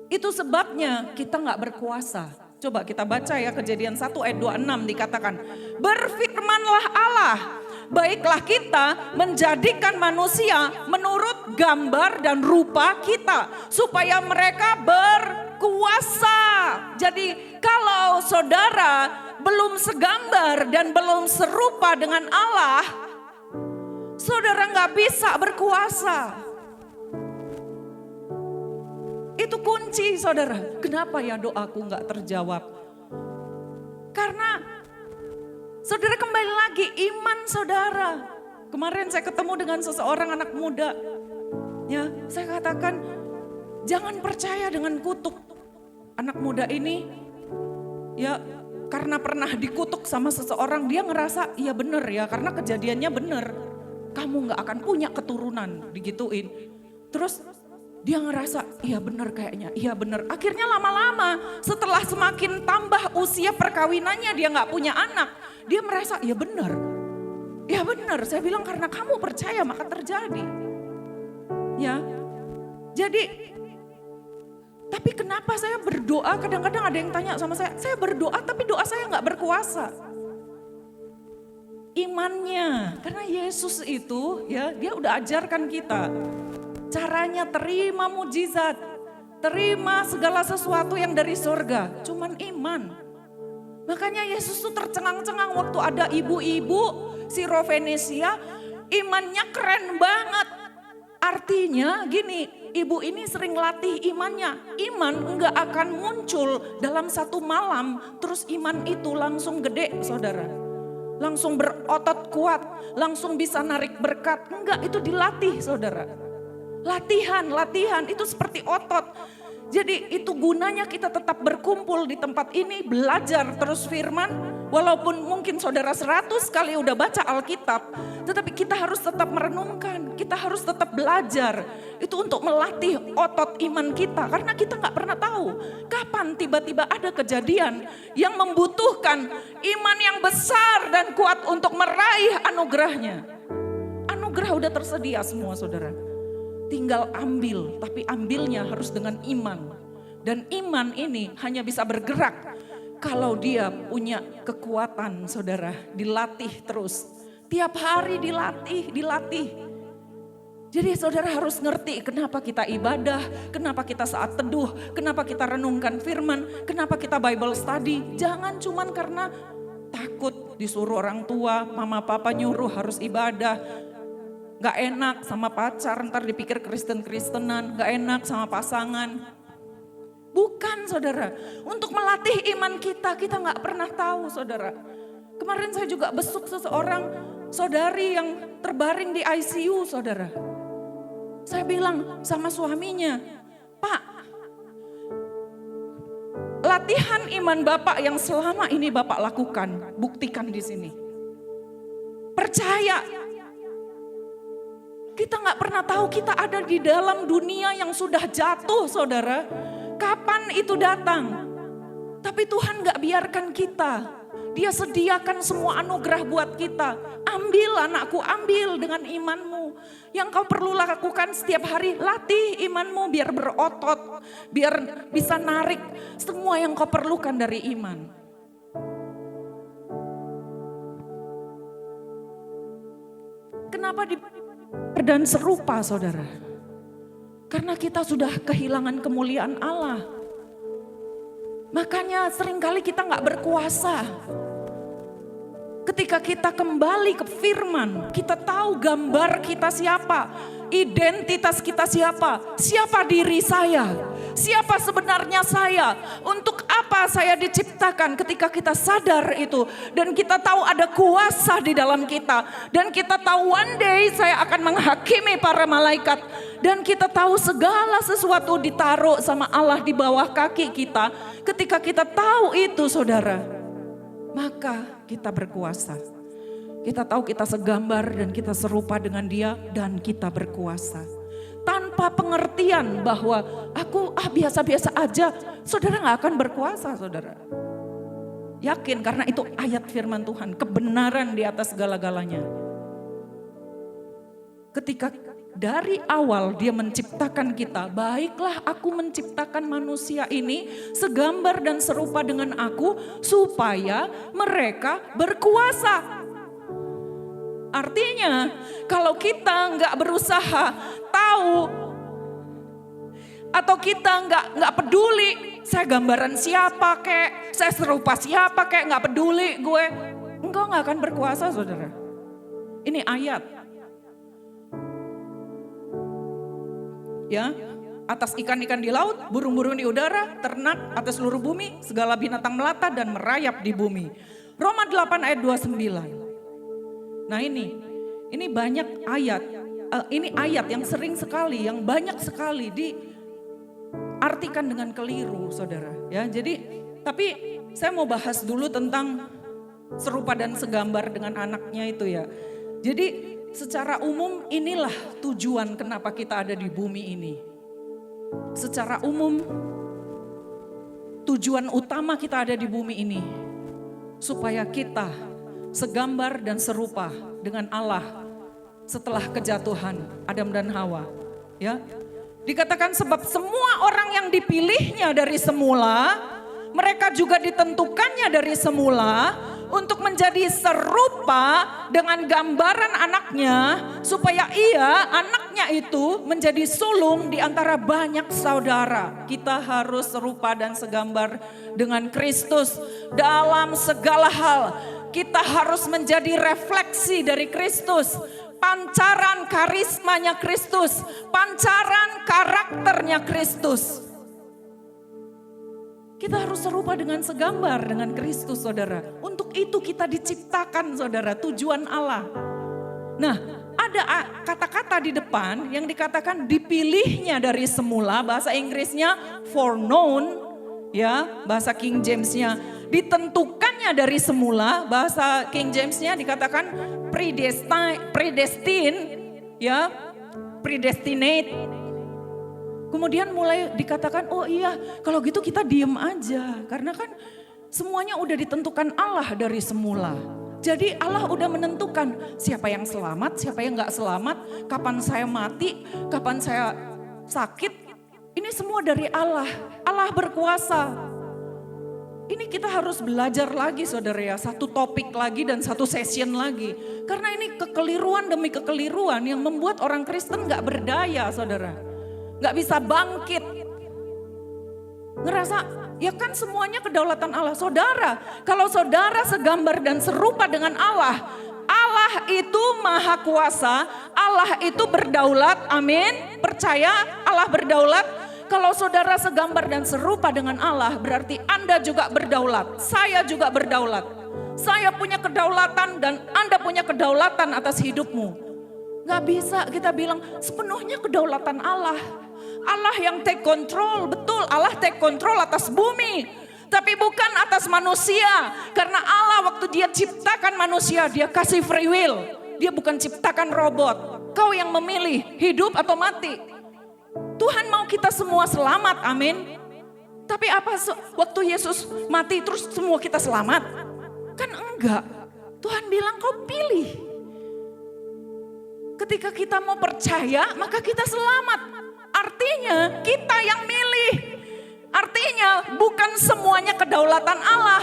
Itu sebabnya kita gak berkuasa. Coba kita baca ya Kejadian 1 ayat 26 dikatakan. Berfirmanlah Allah, baiklah kita menjadikan manusia menurut gambar dan rupa kita. Supaya mereka berkuasa. Jadi kalau saudara belum segambar dan belum serupa dengan Allah, saudara gak bisa berkuasa. Itu kunci saudara. Kenapa ya doaku gak terjawab? Karena saudara kembali lagi iman saudara. Kemarin saya ketemu dengan seseorang anak muda. Ya, saya katakan jangan percaya dengan kutuk. Anak muda ini ya karena pernah dikutuk sama seseorang, dia ngerasa iya bener ya karena kejadiannya bener. Kamu gak akan punya keturunan, digituin. Terus dia ngerasa iya bener kayaknya, iya bener. Akhirnya lama-lama setelah semakin tambah usia perkawinannya dia gak punya anak. Dia merasa iya bener. Ya bener, saya bilang karena kamu percaya maka terjadi. Ya, jadi tapi kenapa saya berdoa, kadang-kadang ada yang tanya sama saya berdoa tapi doa saya gak berkuasa. Imannya, karena Yesus itu ya dia udah ajarkan kita caranya terima mujizat, terima segala sesuatu yang dari surga, cuman iman. Makanya Yesus tuh tercengang-cengang waktu ada ibu-ibu Sirofenesia, imannya keren banget. Artinya gini, ibu ini sering latih imannya. Iman enggak akan muncul dalam satu malam, terus iman itu langsung gede saudara. Langsung berotot kuat, langsung bisa narik berkat. Enggak, itu dilatih saudara. Latihan itu seperti otot. Jadi itu gunanya kita tetap berkumpul di tempat ini, belajar terus firman. Walaupun mungkin saudara 100 kali udah baca Alkitab, tetapi kita harus tetap merenungkan, kita harus tetap belajar. Itu untuk melatih otot iman kita, karena kita gak pernah tahu kapan tiba-tiba ada kejadian yang membutuhkan iman yang besar dan kuat untuk meraih anugerahnya. Anugerah udah tersedia semua saudara. Tinggal ambil, tapi ambilnya harus dengan iman. Dan iman ini hanya bisa bergerak kalau dia punya kekuatan saudara, dilatih terus. Setiap hari dilatih. Jadi saudara harus ngerti kenapa kita ibadah, kenapa kita saat teduh, kenapa kita renungkan firman, kenapa kita Bible study. Jangan cuman karena takut disuruh orang tua, mama papa nyuruh harus ibadah. Gak enak sama pacar, ntar dipikir Kristen-Kristenan, gak enak sama pasangan. Bukan saudara, untuk melatih iman kita gak pernah tahu saudara. Kemarin saya juga besuk seseorang saudari yang terbaring di ICU saudara. Saya bilang sama suaminya, Pak, latihan iman Bapak yang selama ini Bapak lakukan, buktikan di sini. Percaya. Kita gak pernah tahu kita ada di dalam dunia yang sudah jatuh saudara. Kapan itu datang? Tapi Tuhan gak biarkan kita. Dia sediakan semua anugerah buat kita. Ambil anakku, ambil dengan imanmu. Yang kau perlu lakukan setiap hari, latih imanmu biar berotot. Biar bisa narik semua yang kau perlukan dari iman. Kenapa dan serupa saudara? Karena kita sudah kehilangan kemuliaan Allah. Makanya seringkali kita gak berkuasa. Ketika kita kembali ke firman, kita tahu gambar kita siapa, identitas kita siapa diri saya, siapa sebenarnya saya, untuk apa saya diciptakan. Ketika kita sadar itu dan kita tahu ada kuasa di dalam kita, dan kita tahu one day saya akan menghakimi para malaikat, dan kita tahu segala sesuatu ditaruh sama Allah di bawah kaki kita. Ketika kita tahu itu saudara, maka kita berkuasa. Kita tahu kita segambar dan kita serupa dengan Dia dan kita berkuasa. Tanpa pengertian bahwa aku biasa-biasa aja, saudara gak akan berkuasa saudara. Yakin karena itu ayat firman Tuhan, kebenaran di atas segala-galanya. Ketika dari awal Dia menciptakan kita, baiklah aku menciptakan manusia ini segambar dan serupa dengan aku supaya mereka berkuasa. Artinya kalau kita nggak berusaha tahu atau kita nggak peduli, saya gambaran siapa kek, saya serupa siapa kek, nggak peduli gue, engkau nggak akan berkuasa saudara. Ini ayat. Ya, atas ikan-ikan di laut, burung-burung di udara, ternak atas seluruh bumi, segala binatang melata dan merayap di bumi. Roma 8 ayat 29. Nah ini banyak ayat, ini ayat yang sering sekali, yang banyak sekali diartikan dengan keliru saudara. Ya, jadi tapi saya mau bahas dulu tentang serupa dan segambar dengan anaknya itu ya. Jadi secara umum inilah tujuan kenapa kita ada di bumi ini. Secara umum tujuan utama kita ada di bumi ini supaya kita segambar dan serupa dengan Allah setelah kejatuhan Adam dan Hawa. Ya, dikatakan sebab semua orang yang dipilihnya dari semula, mereka juga ditentukannya dari semula untuk menjadi serupa dengan gambaran anaknya, supaya anaknya itu menjadi sulung di antara banyak saudara. Kita harus serupa dan segambar dengan Kristus dalam segala hal. Kita harus menjadi refleksi dari Kristus, pancaran karismanya Kristus, pancaran karakternya Kristus. Kita harus serupa dengan segambar dengan Kristus saudara. Untuk itu kita diciptakan saudara, tujuan Allah. Nah, ada kata-kata di depan yang dikatakan dipilihnya dari semula, bahasa Inggrisnya foreknown, ya, bahasa King James-nya ditentukannya dari semula, bahasa King James-nya dikatakan predestined, ya, predestinate. Kemudian mulai dikatakan, oh iya kalau gitu kita diem aja. Karena kan semuanya udah ditentukan Allah dari semula. Jadi Allah udah menentukan siapa yang selamat, siapa yang gak selamat. Kapan saya mati, kapan saya sakit. Ini semua dari Allah. Allah berkuasa. Ini kita harus belajar lagi saudara ya, satu topik lagi dan satu session lagi. Karena ini kekeliruan demi kekeliruan yang membuat orang Kristen gak berdaya saudara. Gak bisa bangkit. Ngerasa ya kan semuanya kedaulatan Allah. Saudara, kalau saudara segambar dan serupa dengan Allah, Allah itu maha kuasa, Allah itu berdaulat, amin. Percaya Allah berdaulat. Kalau saudara segambar dan serupa dengan Allah, berarti Anda juga berdaulat. Saya juga berdaulat. Saya punya kedaulatan dan Anda punya kedaulatan atas hidupmu. Gak bisa kita bilang sepenuhnya kedaulatan Allah. Allah yang take control, betul Allah take control atas bumi. Tapi bukan atas manusia. Karena Allah waktu dia ciptakan manusia, dia kasih free will. Dia bukan ciptakan robot. Kau yang memilih hidup atau mati. Tuhan mau kita semua selamat, amin. Tapi apa waktu Yesus mati terus semua kita selamat? Kan enggak. Tuhan bilang kau pilih. Ketika kita mau percaya maka kita selamat. Artinya kita yang milih. Artinya bukan semuanya kedaulatan Allah.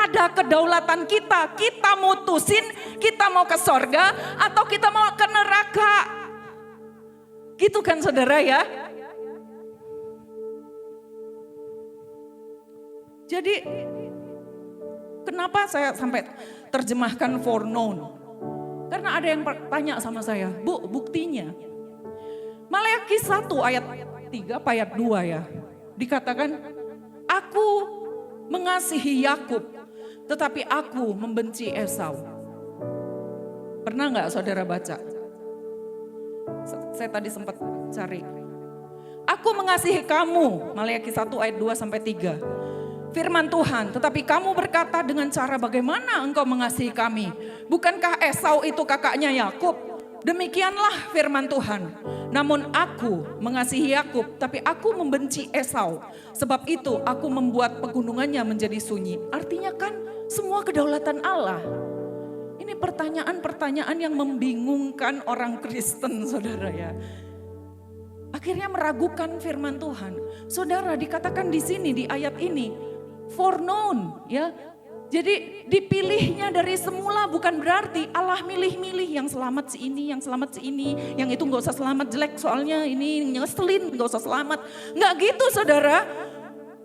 Ada kedaulatan kita. Kita mutusin kita mau ke sorga atau kita mau ke neraka. Gitu kan saudara ya. Jadi kenapa saya sampai terjemahkan foreknown? Karena ada yang tanya sama saya, Bu buktinya. Maleakhi 1 ayat 3 ayat 2 ya. Dikatakan, aku mengasihi Yakub, tetapi aku membenci Esau. Pernah nggak saudara baca? Saya tadi sempat cari. Aku mengasihi kamu, Maleakhi 1 ayat 2 sampai 3. Firman Tuhan, tetapi kamu berkata dengan cara bagaimana engkau mengasihi kami? Bukankah Esau itu kakaknya Yakub? Demikianlah firman Tuhan. Namun aku mengasihi Yakub, tapi aku membenci Esau. Sebab itu aku membuat pegunungannya menjadi sunyi. Artinya kan semua kedaulatan Allah. Ini pertanyaan-pertanyaan yang membingungkan orang Kristen saudara ya. Akhirnya meragukan firman Tuhan. Saudara dikatakan di sini di ayat ini. Foreknown ya. Jadi dipilihnya dari semula bukan berarti Allah milih-milih yang selamat si ini, yang selamat si ini, yang itu gak usah selamat jelek soalnya ini ngeselin gak usah selamat. Gak gitu saudara.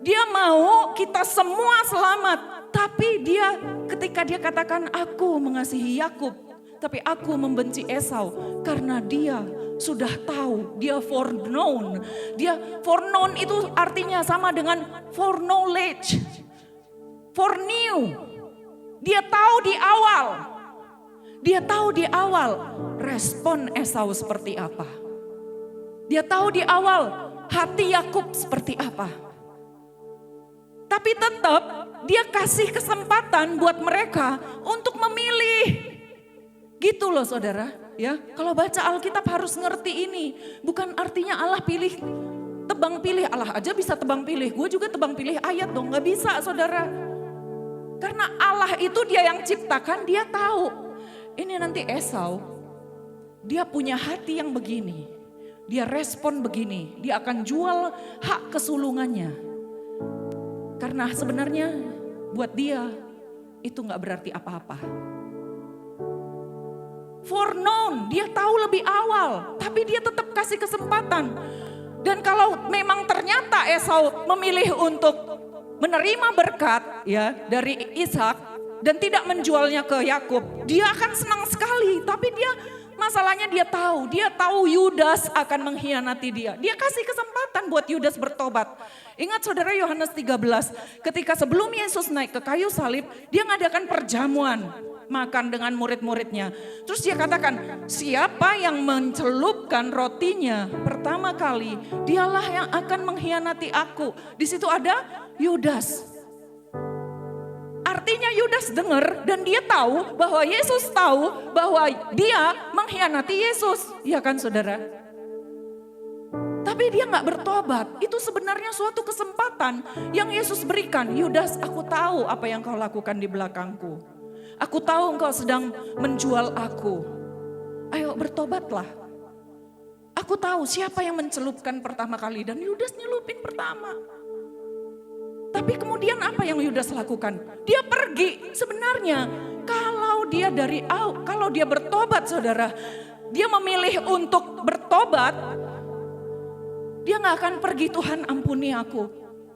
Dia mau kita semua selamat. Tapi dia ketika dia katakan aku mengasihi Yakub, tapi aku membenci Esau karena dia sudah tahu, dia foreknown. Dia foreknown itu artinya sama dengan foreknowledge, foreknew. Dia tahu di awal. Dia tahu di awal respon Esau seperti apa. Dia tahu di awal hati Yakub seperti apa. Tapi tetap dia kasih kesempatan buat mereka untuk memilih. Gitu loh saudara, ya. Kalau baca Alkitab harus ngerti ini. Bukan artinya Allah pilih, tebang pilih. Allah aja bisa tebang pilih. Gue juga tebang pilih ayat dong, gak bisa saudara. Karena Allah itu dia yang ciptakan, dia tahu. Ini nanti Esau, dia punya hati yang begini. Dia respon begini, dia akan jual hak kesulungannya. Karena sebenarnya buat dia itu gak berarti apa-apa. Foreknown, dia tahu lebih awal, tapi dia tetap kasih kesempatan. Dan kalau memang ternyata Esau memilih untuk menerima berkat ya dari Ishak dan tidak menjualnya ke Yakub, dia akan senang sekali. Tapi dia masalahnya dia tahu Yudas akan mengkhianati dia. Dia kasih kesempatan buat Yudas bertobat. Ingat saudara Yohanes 13, ketika sebelum Yesus naik ke kayu salib, dia ngadakan perjamuan. Makan dengan murid-muridnya. Terus dia katakan, siapa yang mencelupkan rotinya pertama kali, dialah yang akan mengkhianati aku. Di situ ada Yudas. Artinya Yudas dengar dan dia tahu bahwa Yesus tahu bahwa dia mengkhianati Yesus. Iya kan saudara? Tapi dia gak bertobat. Itu sebenarnya suatu kesempatan yang Yesus berikan. Yudas, aku tahu apa yang kau lakukan di belakangku. Aku tahu engkau sedang menjual aku. Ayo bertobatlah. Aku tahu siapa yang mencelupkan pertama kali dan Yudas nyelupin pertama. Tapi kemudian apa yang Yudas lakukan? Dia pergi. Sebenarnya kalau dia bertobat saudara, dia memilih untuk bertobat, dia gak akan pergi, Tuhan ampuni aku.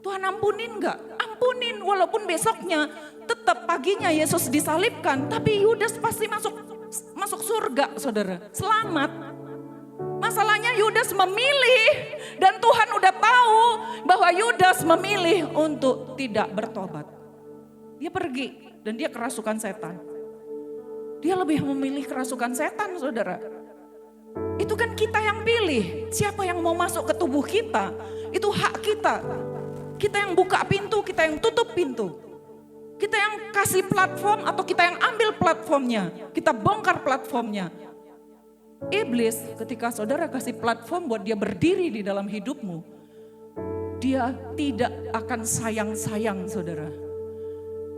Tuhan ampunin gak? Ampunin, walaupun besoknya tetap paginya Yesus disalibkan. Tapi Yudas pasti masuk surga saudara, selamat. Masalahnya Yudas memilih dan Tuhan udah tahu bahwa Yudas memilih untuk tidak bertobat. Dia pergi dan dia kerasukan setan. Dia lebih memilih kerasukan setan saudara. Itu kan kita yang pilih, siapa yang mau masuk ke tubuh kita, itu hak kita. Kita yang buka pintu, kita yang tutup pintu. Kita yang kasih platform atau kita yang ambil platformnya, kita bongkar platformnya. Iblis ketika saudara kasih platform buat dia berdiri di dalam hidupmu, dia tidak akan sayang-sayang saudara.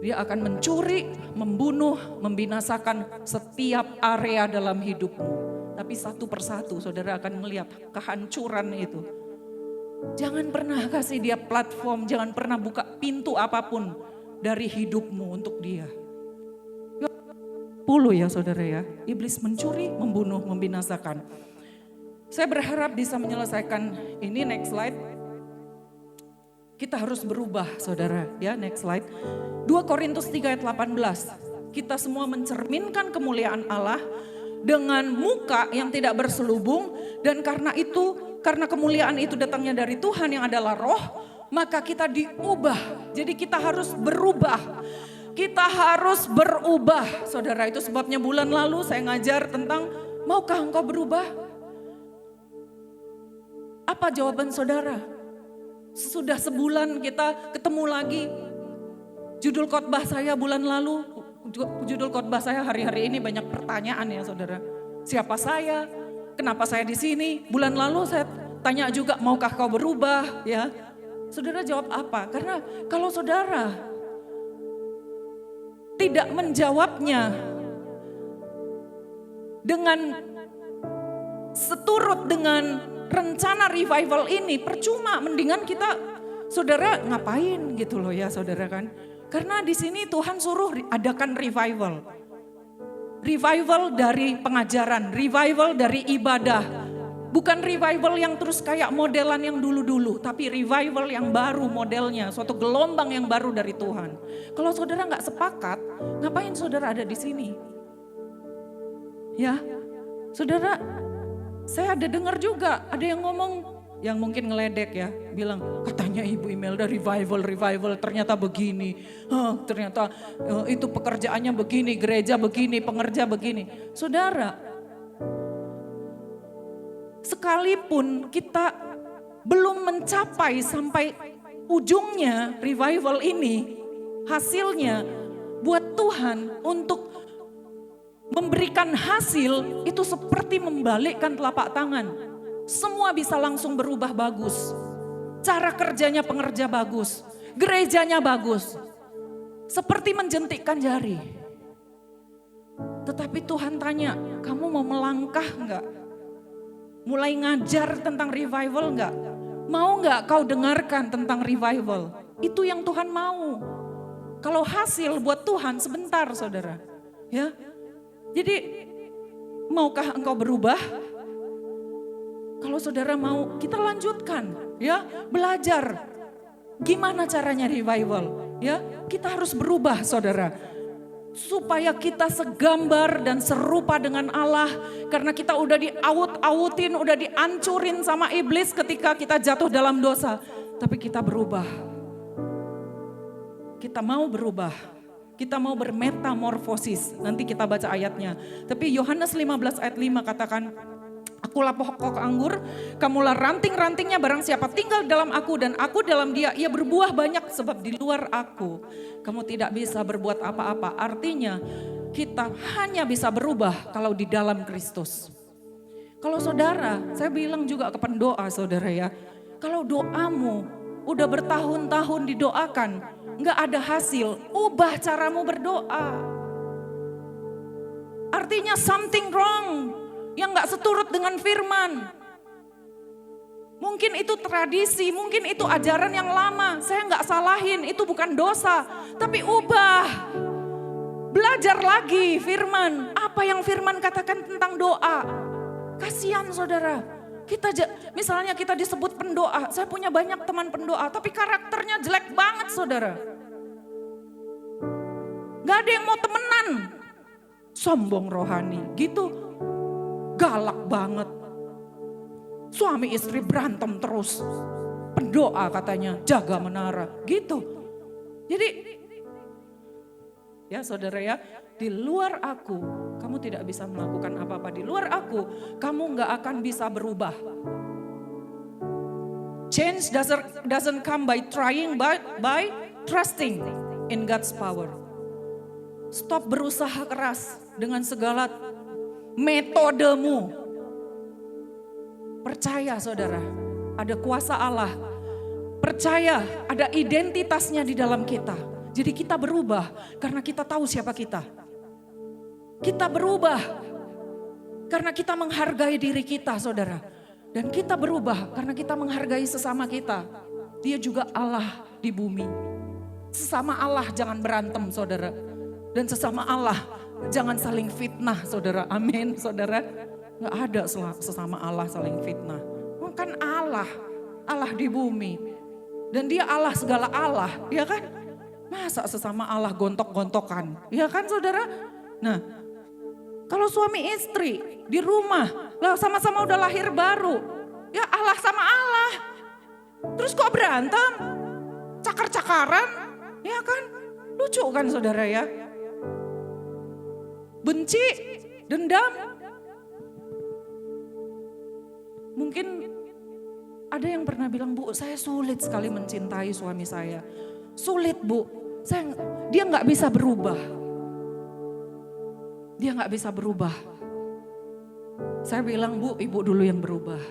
Dia akan mencuri, membunuh, membinasakan setiap area dalam hidupmu. Tapi satu persatu saudara akan melihat kehancuran itu. Jangan pernah kasih dia platform, jangan pernah buka pintu apapun dari hidupmu untuk dia. 10 ya saudara ya, iblis mencuri, membunuh, membinasakan. Saya berharap bisa menyelesaikan ini, next slide. Kita harus berubah saudara ya, next slide. 2 Korintus 3 ayat 18, kita semua mencerminkan kemuliaan Allah dengan muka yang tidak berselubung. Dan karena kemuliaan itu datangnya dari Tuhan yang adalah roh, maka kita diubah. Jadi kita harus berubah. Kita harus berubah, saudara. Itu sebabnya bulan lalu saya ngajar tentang maukah engkau berubah? Apa jawaban saudara? Sudah sebulan kita ketemu lagi. Judul khotbah saya bulan lalu, judul khotbah saya hari-hari ini banyak pertanyaan ya saudara. Siapa saya? Kenapa saya di sini? Bulan lalu saya tanya juga, maukah kau berubah? Ya, saudara jawab apa? Karena kalau saudara tidak menjawabnya dengan seturut dengan rencana revival ini, percuma. Mendingan kita, saudara ngapain gitu loh ya saudara kan. Karena di sini Tuhan suruh adakan revival. Revival dari pengajaran, revival dari ibadah. Bukan revival yang terus kayak modelan yang dulu-dulu, tapi revival yang baru modelnya, suatu gelombang yang baru dari Tuhan. Kalau saudara nggak sepakat, ngapain saudara ada di sini? Ya, saudara, saya ada dengar juga, ada yang ngomong, yang mungkin ngeledek ya, bilang katanya Ibu Imelda revival, ternyata begini, ternyata itu pekerjaannya begini, gereja begini, pengerja begini. Saudara, sekalipun kita belum mencapai sampai ujungnya revival ini, hasilnya buat Tuhan untuk memberikan hasil itu seperti membalikkan telapak tangan. Semua bisa langsung berubah bagus. Cara kerjanya pengerja bagus, gerejanya bagus. Seperti menjentikkan jari. Tetapi Tuhan tanya, kamu mau melangkah enggak? Mulai ngajar tentang revival enggak? Mau enggak kau dengarkan tentang revival? Itu yang Tuhan mau. Kalau hasil buat Tuhan sebentar saudara. Ya. Jadi maukah engkau berubah? Kalau saudara mau, kita lanjutkan ya, belajar gimana caranya revival. Ya, kita harus berubah saudara. Supaya kita segambar dan serupa dengan Allah. Karena kita udah diaut-autin, udah dihancurin sama iblis ketika kita jatuh dalam dosa. Tapi kita berubah. Kita mau berubah. Kita mau bermetamorfosis. Nanti kita baca ayatnya. Tapi Yohanes 15 ayat 5 katakan, akulah pokok anggur, kamulah ranting-rantingnya, barang siapa tinggal dalam aku dan aku dalam dia, ia berbuah banyak sebab di luar aku kamu tidak bisa berbuat apa-apa. Artinya kita hanya bisa berubah kalau di dalam Kristus. Kalau saudara, saya bilang juga ke pendoa saudara ya, kalau doamu udah bertahun-tahun didoakan, nggak ada hasil, ubah caramu berdoa. Artinya something wrong yang gak seturut dengan firman. Mungkin itu tradisi, mungkin itu ajaran yang lama. Saya nggak salahin, itu bukan dosa. Tapi ubah. Belajar lagi firman. Apa yang firman katakan tentang doa. Kasihan saudara. Misalnya kita disebut pendoa. Saya punya banyak teman pendoa. Tapi karakternya jelek banget saudara. Gak ada yang mau temenan. Sombong rohani gitu. Galak banget. Suami istri berantem terus. Pendoa katanya, jaga menara. Gitu. Jadi, ya saudara ya, di luar aku, kamu tidak bisa melakukan apa-apa. Di luar aku, kamu gak akan bisa berubah. Change doesn't come by trying, but by trusting in God's power. Stop berusaha keras dengan segala metodemu. Percaya saudara, ada kuasa Allah. Percaya ada identitasnya di dalam kita. Jadi kita berubah karena kita tahu siapa kita. Kita berubah karena kita menghargai diri kita saudara. Dan kita berubah karena kita menghargai sesama kita. Dia juga Allah di bumi. Sesama Allah jangan berantem saudara. Dan sesama Allah jangan saling fitnah saudara. Amin saudara. Nggak ada sesama Allah saling fitnah. Kan Allah di bumi. Dan dia Allah segala Allah, ya kan? Masa sesama Allah gontok-gontokan, ya kan saudara? Nah, kalau suami istri di rumah, lah sama-sama udah lahir baru. Ya Allah sama Allah. Terus kok berantem? Cakar-cakaran, ya kan? Lucu kan saudara ya? Benci, dendam. Mungkin ada yang pernah bilang, Bu, saya sulit sekali mencintai suami saya. Sulit, Bu. Dia nggak bisa berubah. Dia nggak bisa berubah. Saya bilang, Bu, Ibu dulu yang berubah.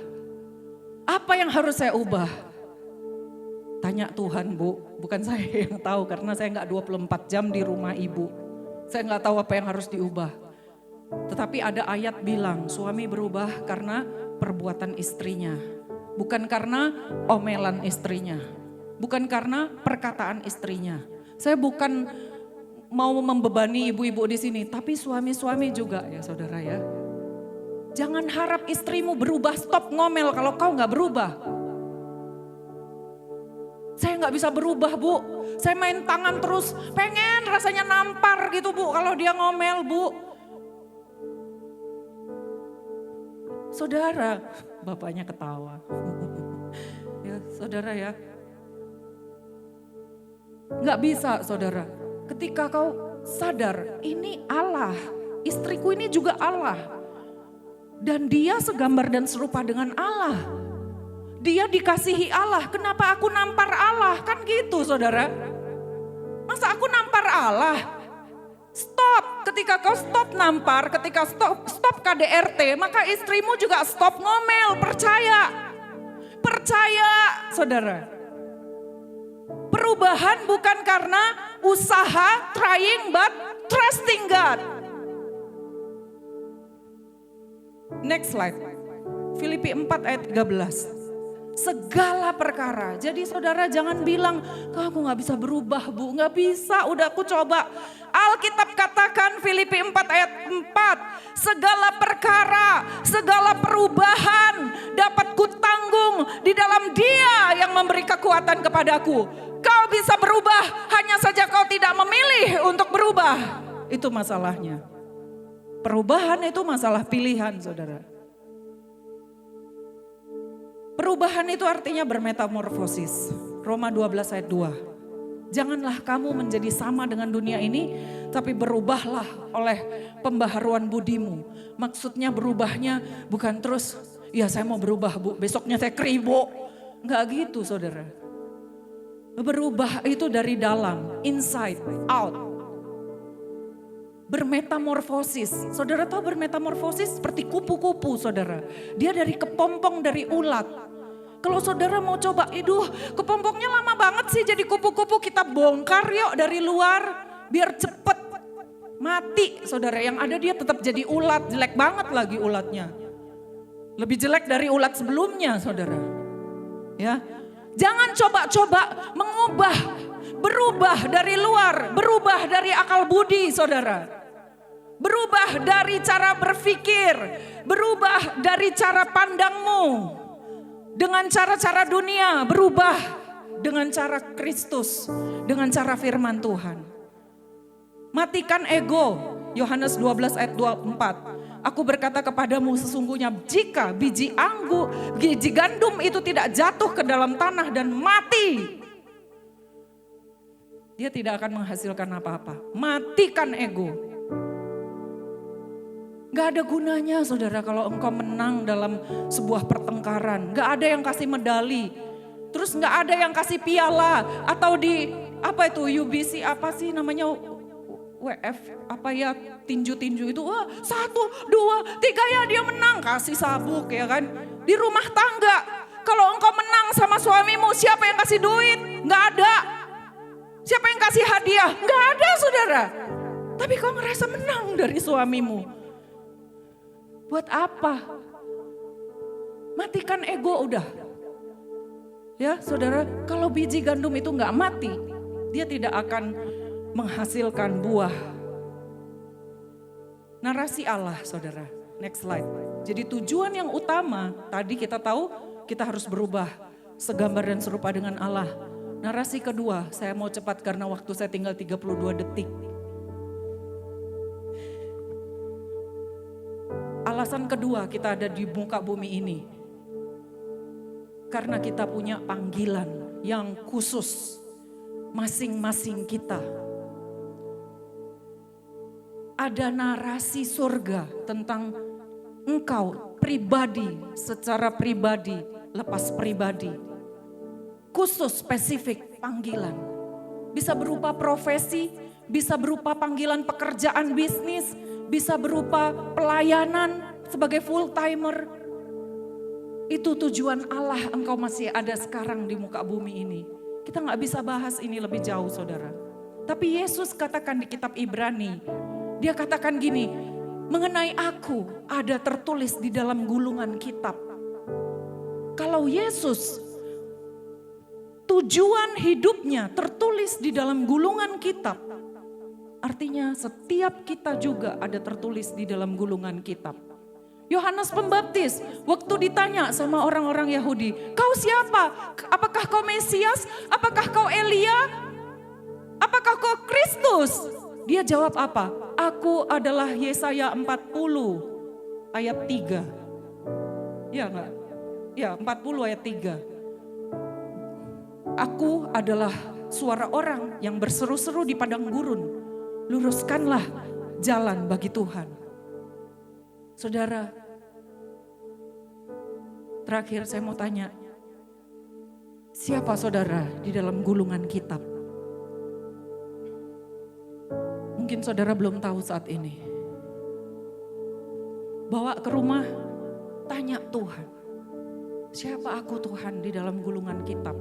Apa yang harus saya ubah? Tanya Tuhan, Bu. Bukan saya yang tahu karena saya nggak 24 jam di rumah Ibu. Saya nggak tahu apa yang harus diubah. Tetapi ada ayat bilang, suami berubah karena perbuatan istrinya. Bukan karena omelan istrinya. Bukan karena perkataan istrinya. Saya bukan mau membebani ibu-ibu di sini. Tapi suami-suami juga ya saudara ya. Jangan harap istrimu berubah, stop ngomel kalau kau gak berubah. Saya gak bisa berubah Bu. Saya main tangan terus, pengen rasanya nampar gitu Bu kalau dia ngomel Bu. Saudara, bapaknya ketawa. Ya, saudara ya. Nggak bisa saudara. Ketika kau sadar ini Allah. Istriku ini juga Allah. Dan dia segambar dan serupa dengan Allah. Dia dikasihi Allah. Kenapa aku nampar Allah? Kan gitu saudara. Masa aku nampar Allah? Stop, ketika kau stop nampar, ketika stop KDRT, maka istrimu juga stop ngomel, percaya. Percaya, saudara. Perubahan bukan karena usaha, trying, but trusting God. Next slide. Filipi 4 ayat 13. Segala perkara. Jadi saudara jangan bilang, aku gak bisa berubah Bu. Gak bisa, udah aku coba. Alkitab katakan Filipi 4 ayat 4. Segala perkara, segala perubahan dapat kutanggung di dalam Dia yang memberi kekuatan kepadaku. Kau bisa berubah, hanya saja kau tidak memilih untuk berubah. Itu masalahnya. Perubahan itu masalah pilihan saudara. Perubahan itu artinya bermetamorfosis. Roma 12 ayat 2. Janganlah kamu menjadi sama dengan dunia ini, tapi berubahlah oleh pembaharuan budimu. Maksudnya berubahnya bukan terus, ya saya mau berubah Bu, besoknya saya kribo. Enggak gitu saudara. Berubah itu dari dalam, inside, out. Bermetamorfosis. Saudara tahu bermetamorfosis seperti kupu-kupu saudara. Dia dari kepompong dari ulat. Kalau saudara mau coba, kepompongnya lama banget sih jadi kupu-kupu. Kita bongkar yuk dari luar biar cepet mati saudara. Yang ada dia tetap jadi ulat, jelek banget lagi ulatnya. Lebih jelek dari ulat sebelumnya saudara. Ya. Jangan coba-coba berubah dari luar, berubah dari akal budi, saudara. Berubah dari cara berpikir, berubah dari cara pandangmu. Dengan cara-cara dunia, berubah dengan cara Kristus, dengan cara firman Tuhan. Matikan ego, Yohanes 12 ayat 24. Aku berkata kepadamu sesungguhnya jika biji gandum itu tidak jatuh ke dalam tanah dan mati, dia tidak akan menghasilkan apa-apa. Matikan ego. Gak ada gunanya saudara kalau engkau menang dalam sebuah pertengkaran. Gak ada yang kasih medali. Terus gak ada yang kasih piala. Atau di apa itu UBC apa sih namanya WF apa ya tinju-tinju itu. Wah 1, 2, 3 ya dia menang. Kasih sabuk ya kan. Di rumah tangga. Kalau engkau menang sama suamimu siapa yang kasih duit? Gak ada. Siapa yang kasih hadiah? Gak ada saudara. Tapi kau ngerasa menang dari suamimu. Buat apa? Matikan ego udah. Ya saudara, kalau biji gandum itu gak mati, dia tidak akan menghasilkan buah. Narasi Allah saudara, next slide. Jadi tujuan yang utama, tadi kita tahu kita harus berubah segambar dan serupa dengan Allah. Narasi kedua, saya mau cepat karena waktu saya tinggal 32 detik. Alasan kedua kita ada di muka bumi ini. Karena kita punya panggilan yang khusus masing-masing kita. Ada narasi surga tentang engkau pribadi, secara pribadi, lepas pribadi. Khusus spesifik panggilan. Bisa berupa profesi, bisa berupa panggilan pekerjaan bisnis, bisa berupa pelayanan sebagai full timer. Itu tujuan Allah engkau masih ada sekarang di muka bumi ini. Kita gak bisa bahas ini lebih jauh saudara. Tapi Yesus katakan di kitab Ibrani, dia katakan gini, mengenai aku ada tertulis di dalam gulungan kitab. Kalau Yesus tujuan hidupnya tertulis di dalam gulungan kitab, artinya setiap kita juga ada tertulis di dalam gulungan kitab. Yohanes Pembaptis waktu ditanya sama orang-orang Yahudi, kau siapa? Apakah kau Mesias? Apakah kau Elia? Apakah kau Kristus? Dia jawab apa? Aku adalah Yesaya 40 ayat 3. Ya enggak? Ya 40 ayat 3. Aku adalah suara orang yang berseru-seru di padang gurun. Luruskanlah jalan bagi Tuhan. Saudara, terakhir saya mau tanya, siapa saudara di dalam gulungan kitab? Mungkin saudara belum tahu saat ini. Bawa ke rumah, tanya Tuhan, siapa aku Tuhan di dalam gulungan kitab?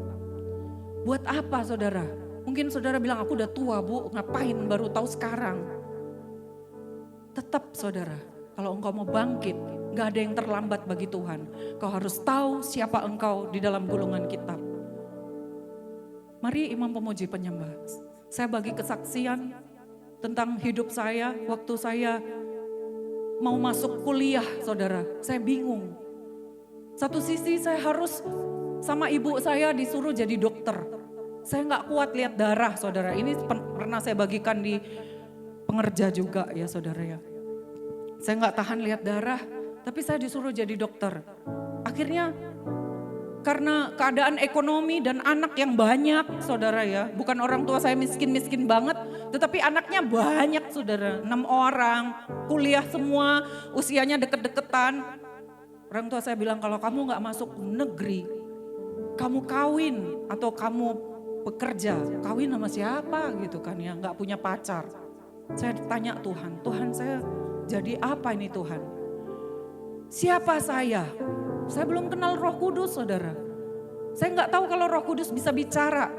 Buat apa saudara? Mungkin saudara bilang aku udah tua bu, ngapain baru tahu sekarang? Tetap saudara, kalau engkau mau bangkit, gak ada yang terlambat bagi Tuhan. Kau harus tahu siapa engkau di dalam gulungan kitab. Mari Imam Pemuji Penyembah, saya bagi kesaksian tentang hidup saya waktu saya mau masuk kuliah saudara. Saya bingung. Satu sisi saya harus sama ibu saya disuruh jadi dokter. Saya gak kuat lihat darah saudara. Ini pernah saya bagikan di pengerja juga ya saudara ya. Saya gak tahan lihat darah, tapi saya disuruh jadi dokter. Akhirnya karena keadaan ekonomi dan anak yang banyak saudara ya. Bukan orang tua saya miskin-miskin banget, tetapi anaknya banyak saudara. 6 orang, kuliah semua, usianya deket-deketan. Orang tua saya bilang kalau kamu gak masuk negeri, kamu kawin atau kamu bekerja, kawin sama siapa gitu kan ya, gak punya pacar. Saya tanya Tuhan, Tuhan saya jadi apa ini Tuhan? Siapa saya? Saya belum kenal Roh Kudus saudara. Saya gak tahu kalau Roh Kudus bisa bicara.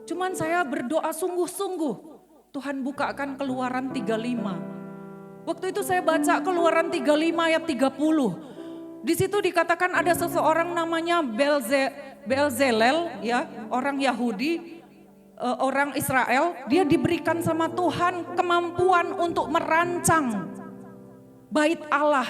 Cuman saya berdoa sungguh-sungguh. Tuhan bukakan Keluaran 35. Waktu itu saya baca Keluaran 35 ayat 30. Di situ dikatakan ada seseorang namanya Belzalel, ya, orang Yahudi, orang Israel. Dia diberikan sama Tuhan kemampuan untuk merancang bait Allah.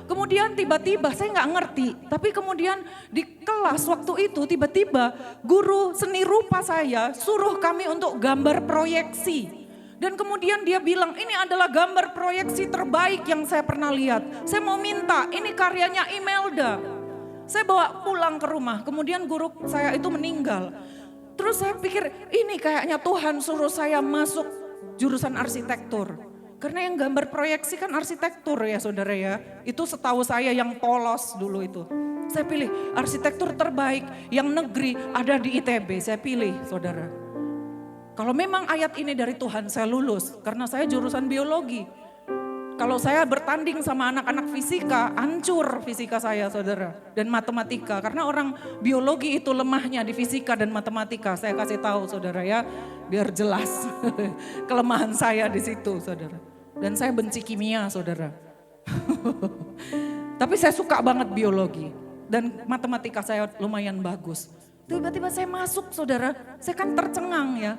Kemudian tiba-tiba saya nggak ngerti, tapi kemudian di kelas waktu itu tiba-tiba guru seni rupa saya suruh kami untuk gambar proyeksi. Dan kemudian dia bilang ini adalah gambar proyeksi terbaik yang saya pernah lihat. Saya mau minta, ini karyanya Imelda. Saya bawa pulang ke rumah, kemudian guru saya itu meninggal. Terus saya pikir ini kayaknya Tuhan suruh saya masuk jurusan arsitektur. Karena yang gambar proyeksi kan arsitektur ya saudara ya. Itu setahu saya yang polos dulu itu. Saya pilih arsitektur terbaik yang negeri ada di ITB, saya pilih saudara. Kalau memang ayat ini dari Tuhan saya lulus karena saya jurusan biologi. Kalau saya bertanding sama anak-anak fisika, hancur fisika saya saudara. Dan matematika, karena orang biologi itu lemahnya di fisika dan matematika. Saya kasih tahu saudara ya, biar jelas kelemahan saya di situ saudara. Dan saya benci kimia saudara. Tapi saya suka banget biologi. Dan matematika saya lumayan bagus. Tiba-tiba saya masuk saudara, saya kan tercengang ya.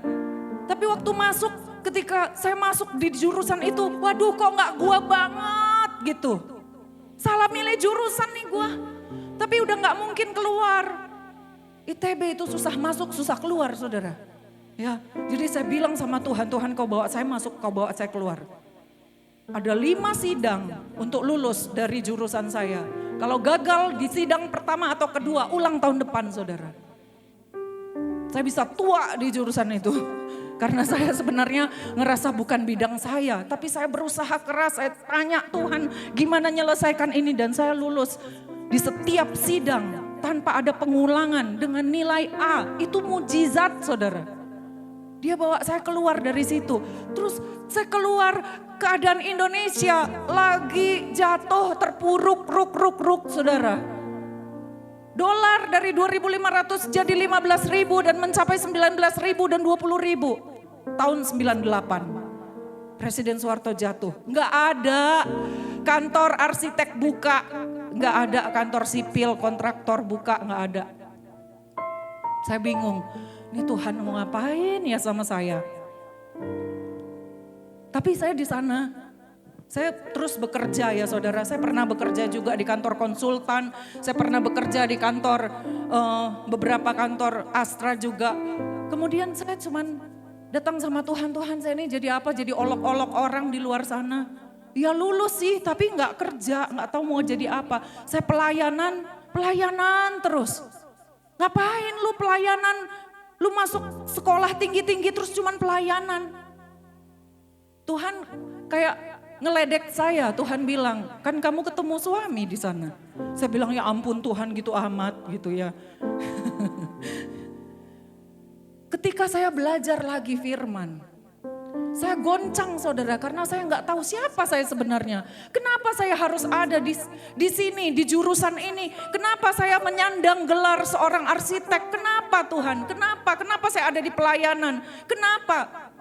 Tapi waktu masuk, ketika saya masuk di jurusan itu, waduh kok gak gua banget gitu. Salah milih jurusan nih gua, tapi udah gak mungkin keluar. ITB itu susah masuk, susah keluar saudara. Ya, jadi saya bilang sama Tuhan, Tuhan kau bawa saya masuk, kau bawa saya keluar. Ada 5 sidang untuk lulus dari jurusan saya. Kalau gagal di sidang pertama atau kedua, ulang tahun depan saudara. Saya bisa tua di jurusan itu. Karena saya sebenarnya ngerasa bukan bidang saya. Tapi saya berusaha keras, saya tanya Tuhan gimana menyelesaikan ini. Dan saya lulus di setiap sidang tanpa ada pengulangan dengan nilai A. Itu mujizat saudara. Dia bawa saya keluar dari situ. Terus saya keluar, keadaan Indonesia lagi jatuh terpuruk, ruk saudara. Dolar dari 2.500 jadi 15.000 dan mencapai 19.000 dan 20.000 tahun 98. Presiden Soeharto jatuh. Nggak ada kantor arsitek buka, nggak ada kantor sipil kontraktor buka, nggak ada. Saya bingung, ini Tuhan mau ngapain ya sama saya? Tapi saya di sana. Saya terus bekerja ya saudara, saya pernah bekerja juga di kantor konsultan, saya pernah bekerja di kantor, beberapa kantor Astra juga. Kemudian saya cuman datang sama Tuhan, Tuhan saya ini jadi apa, jadi olok-olok orang di luar sana. Ya lulus sih tapi gak kerja, gak tahu mau jadi apa. Saya pelayanan terus. Ngapain lu pelayanan, lu masuk sekolah tinggi-tinggi terus cuman pelayanan. Tuhan kayak ngeledek saya, Tuhan bilang, kan kamu ketemu suami di sana. Saya bilang ya ampun Tuhan gitu amat gitu ya. Ketika saya belajar lagi firman, saya goncang saudara karena saya nggak tahu siapa saya sebenarnya. Kenapa saya harus ada di sini, di jurusan ini? Kenapa saya menyandang gelar seorang arsitek? Kenapa Tuhan? Kenapa saya ada di pelayanan? Kenapa?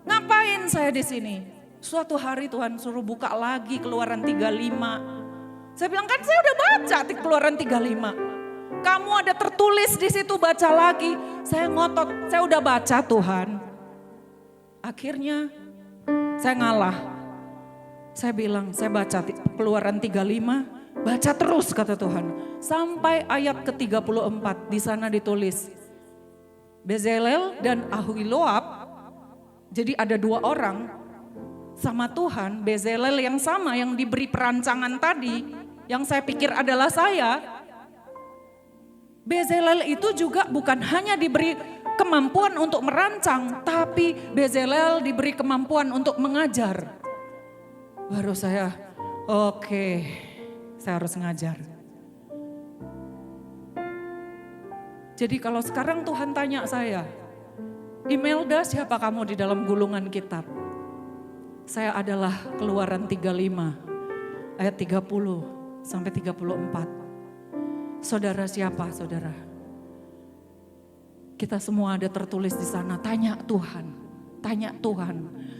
Ngapain saya di sini? Suatu hari Tuhan suruh buka lagi Keluaran 35. Saya bilang kan saya udah baca Keluaran 35. Kamu ada tertulis di situ, baca lagi. Saya ngotot, saya udah baca Tuhan. Akhirnya saya ngalah. Saya bilang saya baca Keluaran 35, baca terus kata Tuhan. Sampai ayat ke-34 di sana ditulis. Bezalel dan Aholiab, jadi ada 2 orang. Sama Tuhan, Bezalel yang sama yang diberi perancangan tadi, yang saya pikir adalah saya. Bezalel itu juga bukan hanya diberi kemampuan untuk merancang, tapi Bezalel diberi kemampuan untuk mengajar. Baru saya, oke, saya harus ngajar. Jadi kalau sekarang Tuhan tanya saya, Imelda siapa kamu di dalam gulungan kitab? Saya adalah Keluaran 35 ayat 30 sampai 34. Saudara siapa saudara? Kita semua ada tertulis di sana, tanya Tuhan.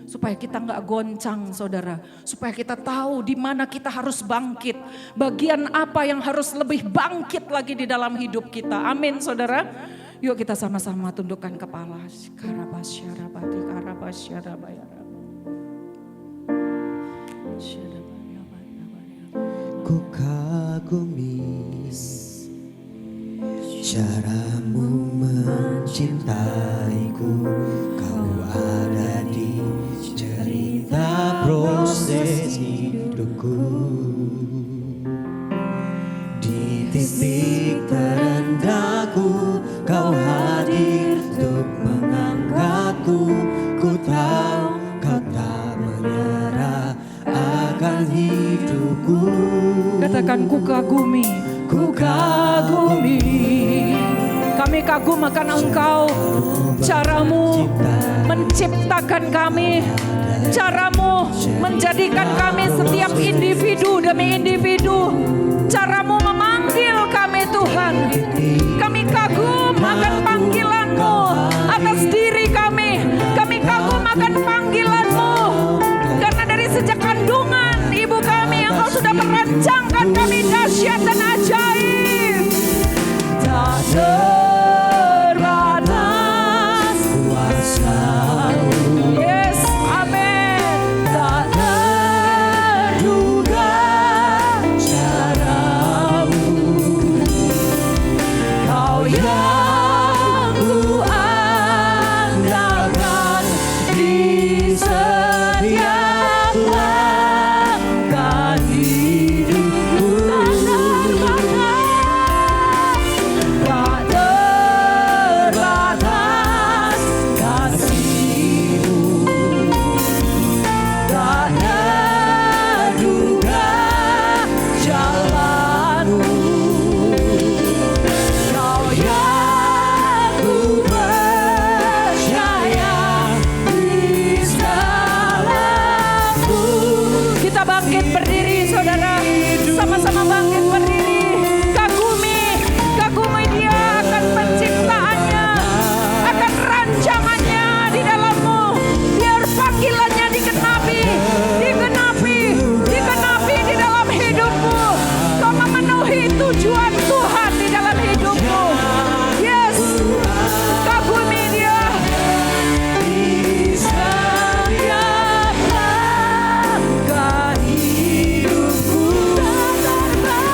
Supaya kita nggak goncang saudara. Supaya kita tahu di mana kita harus bangkit. Bagian apa yang harus lebih bangkit lagi di dalam hidup kita. Amin saudara. Yuk kita sama-sama tundukkan kepala. Karabasyarabati karabasyarabayara. Ku kagumi caramu mencintaiku, kau ada di cerita proses hidupku. Di titik terendahku, kau hadir untuk mengangkatku. Ku tahu kau tak menyerah akan hidupku. Katakan ku kagumi, ku kagumi. Kami kagum akan Engkau, caramu menciptakan kami, caramu menjadikan kami setiap individu demi individu, caramu memanggil kami Tuhan. Kami kagum akan panggilan-Mu atas diri kami, kami kagum akan panggilan-Mu. Karena dari sejak kandungan ibu kami Engkau sudah merancangkan kami dahsyat dan ajaib. Tak terbatas kuasa-Mu. Yes, amin. Tak terduga cara-Mu. Kau yang ku andalkan di setiap langkah hidupku. Tak terbatas kasih-Mu, tak terduga jalan-Mu. Kau yang ku percaya di segala-Mu. Kita bangkit berdiri saudara, sama-sama bangkit berdiri. Kagumi Dia akan penciptaannya, akan rancangannya di dalam-Mu. Biar panggilannya digenapi di dalam hidupmu. Kau memenuhi tujuan Tuhan di dalam hidupmu. Yes, kagumi Dia. Di setiap langkah hidupku, tak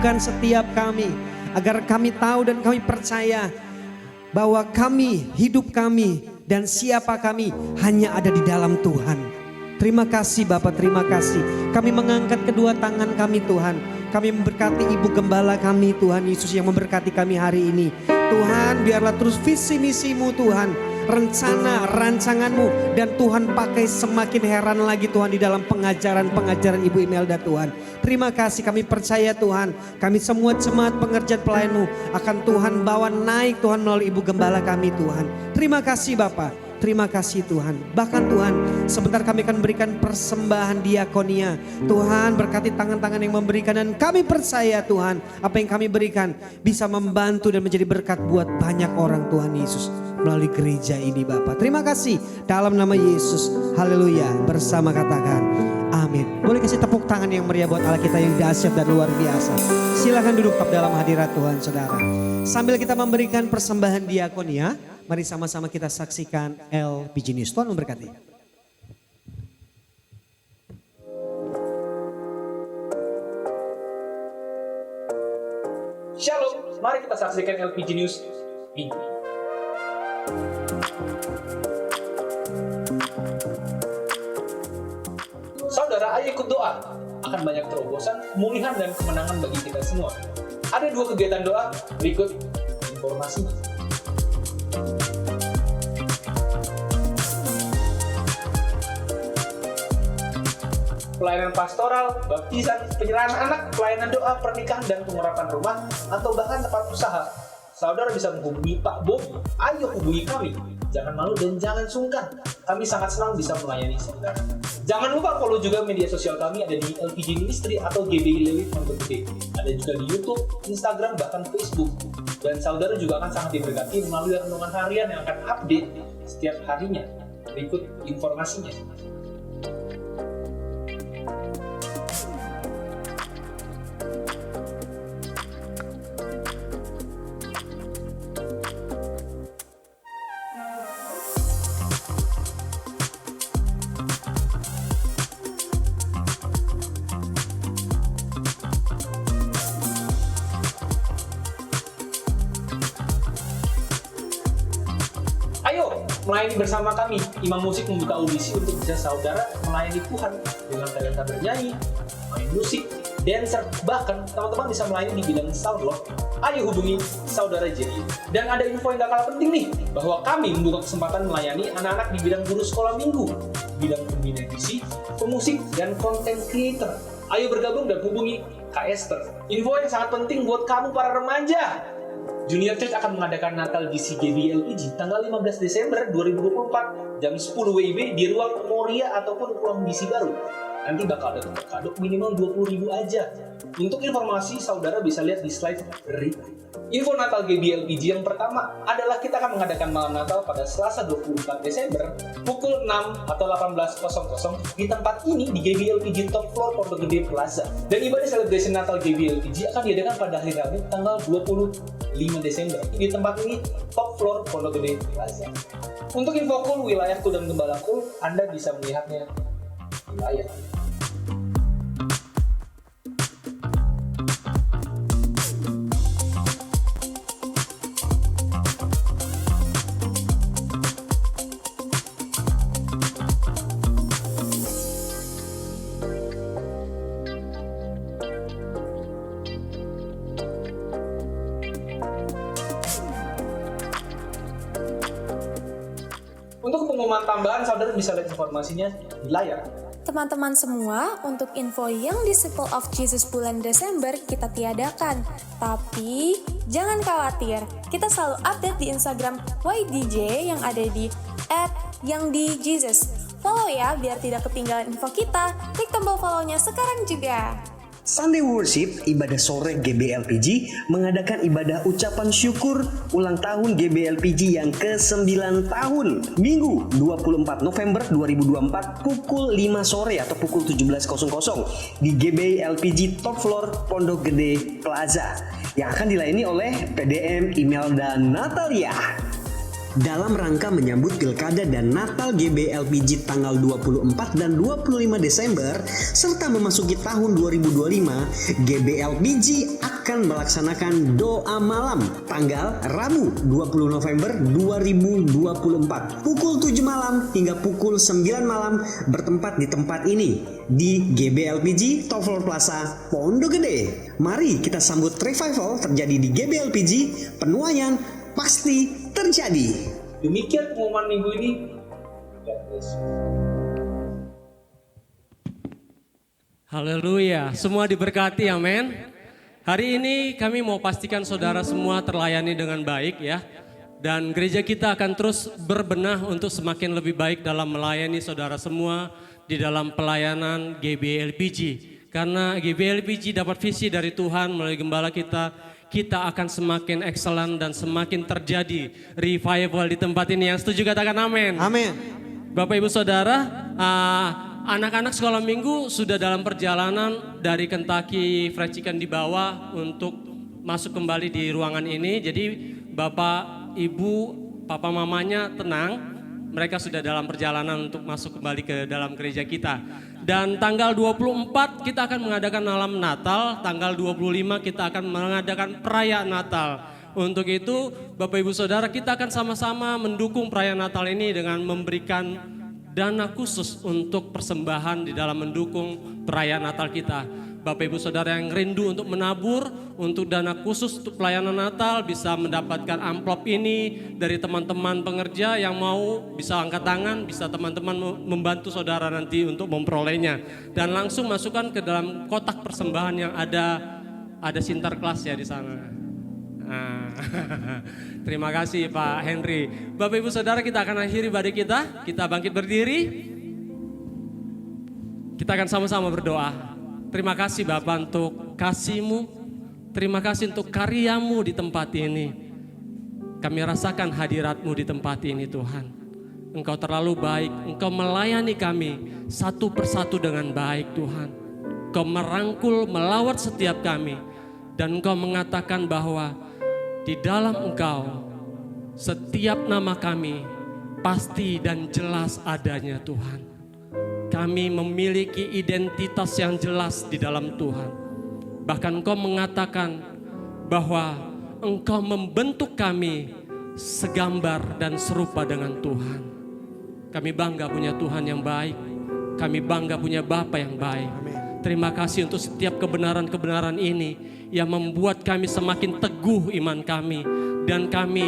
meneguhkan setiap kami. Agar kami tahu dan kami percaya bahwa kami, hidup kami dan siapa kami hanya ada di dalam Tuhan. Terima kasih Bapak, terima kasih. Kami mengangkat kedua tangan kami Tuhan. Kami memberkati Ibu Gembala kami Tuhan Yesus yang memberkati kami hari ini. Tuhan biarlah terus visi misimu Tuhan. Rencana, rancanganmu. Dan Tuhan pakai semakin heran lagi Tuhan di dalam pengajaran-pengajaran Ibu Imelda Tuhan. Terima kasih, kami percaya Tuhan. Kami semua jemaat pengerjaan pelayanmu akan Tuhan bawa naik Tuhan melalui Ibu Gembala kami Tuhan. Terima kasih Bapak. Terima kasih Tuhan. Bahkan Tuhan, sebentar kami akan berikan persembahan diakonia. Tuhan berkati tangan-tangan yang memberikan dan kami percaya Tuhan, apa yang kami berikan bisa membantu dan menjadi berkat buat banyak orang Tuhan Yesus melalui gereja ini Bapak. Terima kasih dalam nama Yesus. Haleluya. Bersama katakan amin. Boleh kasih tepuk tangan yang meriah buat Allah kita yang dahsyat dan luar biasa. Silakan duduk tetap dalam hadirat Tuhan Saudara. Sambil kita memberikan persembahan diakonia, mari sama-sama kita saksikan LPG News. Tuhan memberkati. Shalom, mari kita saksikan LPG News Minggu. Saudara, ayo ikut doa. Akan banyak terobosan, pemulihan, dan kemenangan bagi kita semua. Ada 2 kegiatan doa, berikut informasinya. Pelayanan pastoral, baptisan, penyerahan anak, pelayanan doa, pernikahan, dan pengurapan rumah, atau bahkan tempat usaha. Saudara bisa menghubungi Pak Bobi. Ayo hubungi kami. Jangan malu dan jangan sungkan. Kami sangat senang bisa melayani saudara. Jangan lupa follow juga media sosial kami, ada di LPG Ministry atau GBI Lewi Pondok Gede. Ada juga di YouTube, Instagram, bahkan Facebook. Dan saudara juga akan sangat diberkati melalui renungan harian yang akan update setiap harinya. Berikut informasinya. Ayo, melayani bersama kami. Imam Musik membuka audisi untuk bisa saudara melayani Tuhan dengan talenta bernyanyi, main musik, dancer, bahkan teman-teman bisa melayani di bidang sound loh. Ayo hubungi saudara Jerry. Dan ada info yang gak kalah penting nih, bahwa kami membuka kesempatan melayani anak-anak di bidang guru sekolah minggu, bidang pembina visi, pemusik, dan content creator. Ayo bergabung dan hubungi Kak Esther. Info yang sangat penting buat kamu para remaja. Junior Church akan mengadakan Natal di GBI LPG tanggal 15 Desember 2024 jam 10 WIB di ruang Moria ataupun ruang misi baru. Nanti bakal ada kado minimal 20.000 aja. Untuk informasi saudara bisa lihat di slide berikut. Info Natal GBI LPG yang pertama adalah kita akan mengadakan malam Natal pada Selasa 24 Desember pukul 6 atau 18.00 di tempat ini di GBI LPG Top Floor Pondok Gede Plaza. Dan ibadah celebration Natal GBI LPG akan diadakan pada hari Rabu tanggal 25 Desember di tempat ini Top Floor Pondok Gede Plaza. Untuk info cool, wilayah cool dan gembala cool, Anda bisa melihatnya di layar. Untuk pengumuman tambahan, saudara bisa lihat informasinya di layar. Teman-teman semua, untuk info yang Disciple of Jesus bulan Desember kita tiadakan. Tapi, jangan khawatir, kita selalu update di Instagram YDJ yang ada di @yangdijesus. Follow ya, biar tidak ketinggalan info kita. Klik tombol follow-nya sekarang juga. Sunday Worship, ibadah sore GBLPG, mengadakan ibadah ucapan syukur ulang tahun GBLPG yang ke-9 tahun. Minggu 24 November 2024 pukul 5 sore atau pukul 17.00 di GBLPG Top Floor Pondok Gede Plaza yang akan dilayani oleh PDM Imelda Natalia. dalam rangka menyambut Pilkada dan Natal GBLPG tanggal 24 dan 25 Desember serta memasuki tahun 2025, GBLPG akan melaksanakan doa malam tanggal Rabu 20 November 2024 pukul 7 malam hingga pukul 9 malam bertempat di tempat ini di GBLPG Top Floor Plaza Pondok Gede. Mari kita sambut revival terjadi di GBLPG, penuaian pasti terjadi. Demikian pengumuman minggu ini. God bless. Haleluya, semua diberkati, amin. Hari ini kami mau pastikan saudara semua terlayani dengan baik ya. Dan gereja kita akan terus berbenah untuk semakin lebih baik dalam melayani saudara semua di dalam pelayanan GBLPG. Karena GBLPG dapat visi dari Tuhan melalui gembala kita akan semakin excellent dan semakin terjadi revival di tempat ini. Yang setuju katakan amin. Amin. Bapak Ibu Saudara, anak-anak sekolah minggu sudah dalam perjalanan dari Kentucky Fried Chicken di bawah untuk masuk kembali di ruangan ini. Jadi Bapak, Ibu, Papa Mamanya tenang. Mereka sudah dalam perjalanan untuk masuk kembali ke dalam gereja kita. Dan tanggal 24 kita akan mengadakan malam Natal, tanggal 25 kita akan mengadakan perayaan Natal. Untuk itu Bapak Ibu Saudara, kita akan sama-sama mendukung perayaan Natal ini dengan memberikan dana khusus untuk persembahan di dalam mendukung perayaan Natal kita. Bapak Ibu Saudara yang rindu untuk menabur untuk dana khusus untuk pelayanan Natal bisa mendapatkan amplop ini dari teman-teman pengerja yang mau bisa angkat tangan, bisa teman-teman membantu saudara nanti untuk memperolehnya. Dan langsung masukkan ke dalam kotak persembahan yang ada Sinterklas ya di sana. Terima kasih Pak Henry. Bapak Ibu Saudara, kita akan akhiri ibadah kita bangkit berdiri. Kita akan sama-sama berdoa. Terima kasih Bapak untuk kasih-Mu, terima kasih untuk karya-Mu di tempat ini. Kami rasakan hadirat-Mu di tempat ini Tuhan. Engkau terlalu baik, Engkau melayani kami satu persatu dengan baik Tuhan. Engkau merangkul, melawat setiap kami. Dan Engkau mengatakan bahwa di dalam Engkau setiap nama kami pasti dan jelas adanya Tuhan. Kami memiliki identitas yang jelas di dalam Tuhan. Bahkan Engkau mengatakan bahwa Engkau membentuk kami segambar dan serupa dengan Tuhan. Kami bangga punya Tuhan yang baik. Kami bangga punya Bapa yang baik. Terima kasih untuk setiap kebenaran-kebenaran ini yang membuat kami semakin teguh iman kami. Dan kami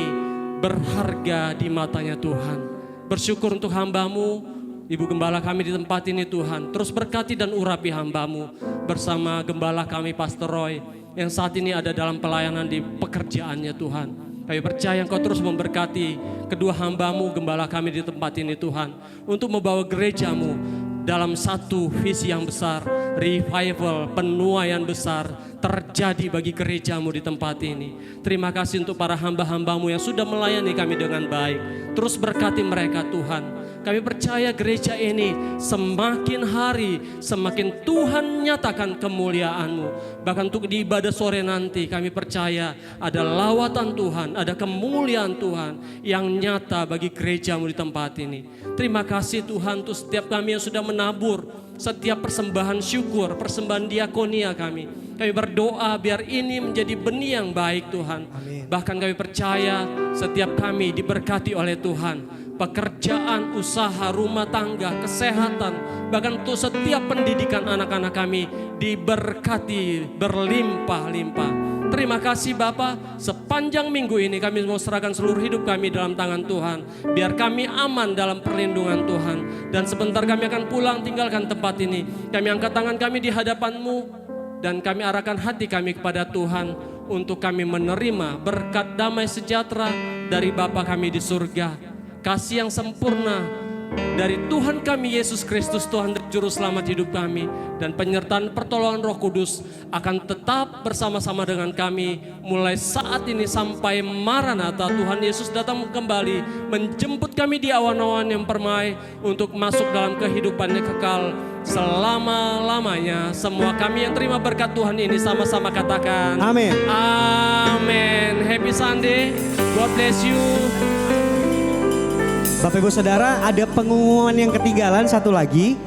berharga di matanya Tuhan. Bersyukur untuk hamba-Mu, Ibu Gembala kami di tempat ini Tuhan. Terus berkati dan urapi hamba-Mu bersama Gembala kami Pastor Roy yang saat ini ada dalam pelayanan di pekerjaannya Tuhan. Kami percaya Engkau terus memberkati kedua hamba-Mu Gembala kami di tempat ini Tuhan. Untuk membawa gereja-Mu dalam satu visi yang besar. Revival, penuaian besar terjadi bagi gereja-Mu di tempat ini. Terima kasih untuk para hamba-hamba-Mu yang sudah melayani kami dengan baik. Terus berkati mereka Tuhan. Kami percaya gereja ini semakin hari semakin Tuhan nyatakan kemuliaan-Mu. Bahkan untuk di ibadah sore nanti kami percaya ada lawatan Tuhan, ada kemuliaan Tuhan yang nyata bagi gereja-Mu di tempat ini. Terima kasih Tuhan untuk setiap kami yang sudah menabur, setiap persembahan syukur, persembahan diakonia kami. Kami berdoa biar ini menjadi benih yang baik Tuhan. Amin. Bahkan kami percaya setiap kami diberkati oleh Tuhan. Pekerjaan, usaha, rumah tangga, kesehatan, bahkan untuk setiap pendidikan anak-anak kami diberkati berlimpah-limpah. Terima kasih Bapa, sepanjang minggu ini kami mau serahkan seluruh hidup kami dalam tangan Tuhan. Biar kami aman dalam perlindungan Tuhan. Dan sebentar kami akan pulang tinggalkan tempat ini. Kami angkat tangan kami di hadapan-Mu dan kami arahkan hati kami kepada Tuhan untuk kami menerima berkat damai sejahtera dari Bapa kami di surga. Kasih yang sempurna dari Tuhan kami Yesus Kristus, Tuhan dan Juru Selamat hidup kami. Dan penyertaan pertolongan Roh Kudus akan tetap bersama-sama dengan kami mulai saat ini sampai Maranatha. Tuhan Yesus datang kembali menjemput kami di awan-awan yang permai untuk masuk dalam kehidupan yang kekal selama-lamanya. Semua kami yang terima berkat Tuhan ini sama-sama katakan Amin. Amin. Happy Sunday. God bless you. Bapak Ibu Saudara, ada pengumuman yang ketinggalan satu lagi.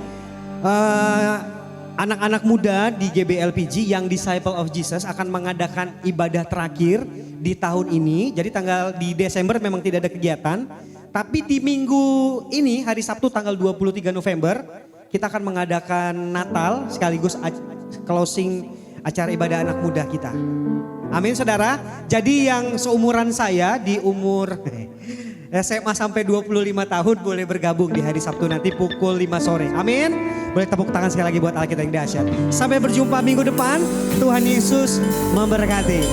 Anak-anak muda di GBLPG yang Disciple of Jesus akan mengadakan ibadah terakhir di tahun ini. Jadi di Desember memang tidak ada kegiatan. Tapi di minggu ini, hari Sabtu tanggal 23 November, kita akan mengadakan Natal sekaligus closing acara ibadah anak muda kita. Amin saudara. Jadi yang seumuran saya di umur SMA sampai 25 tahun boleh bergabung di hari Sabtu nanti pukul 5 sore. Amin. Boleh tepuk tangan sekali lagi buat Allah kita yang dahsyat. Sampai berjumpa minggu depan. Tuhan Yesus memberkati.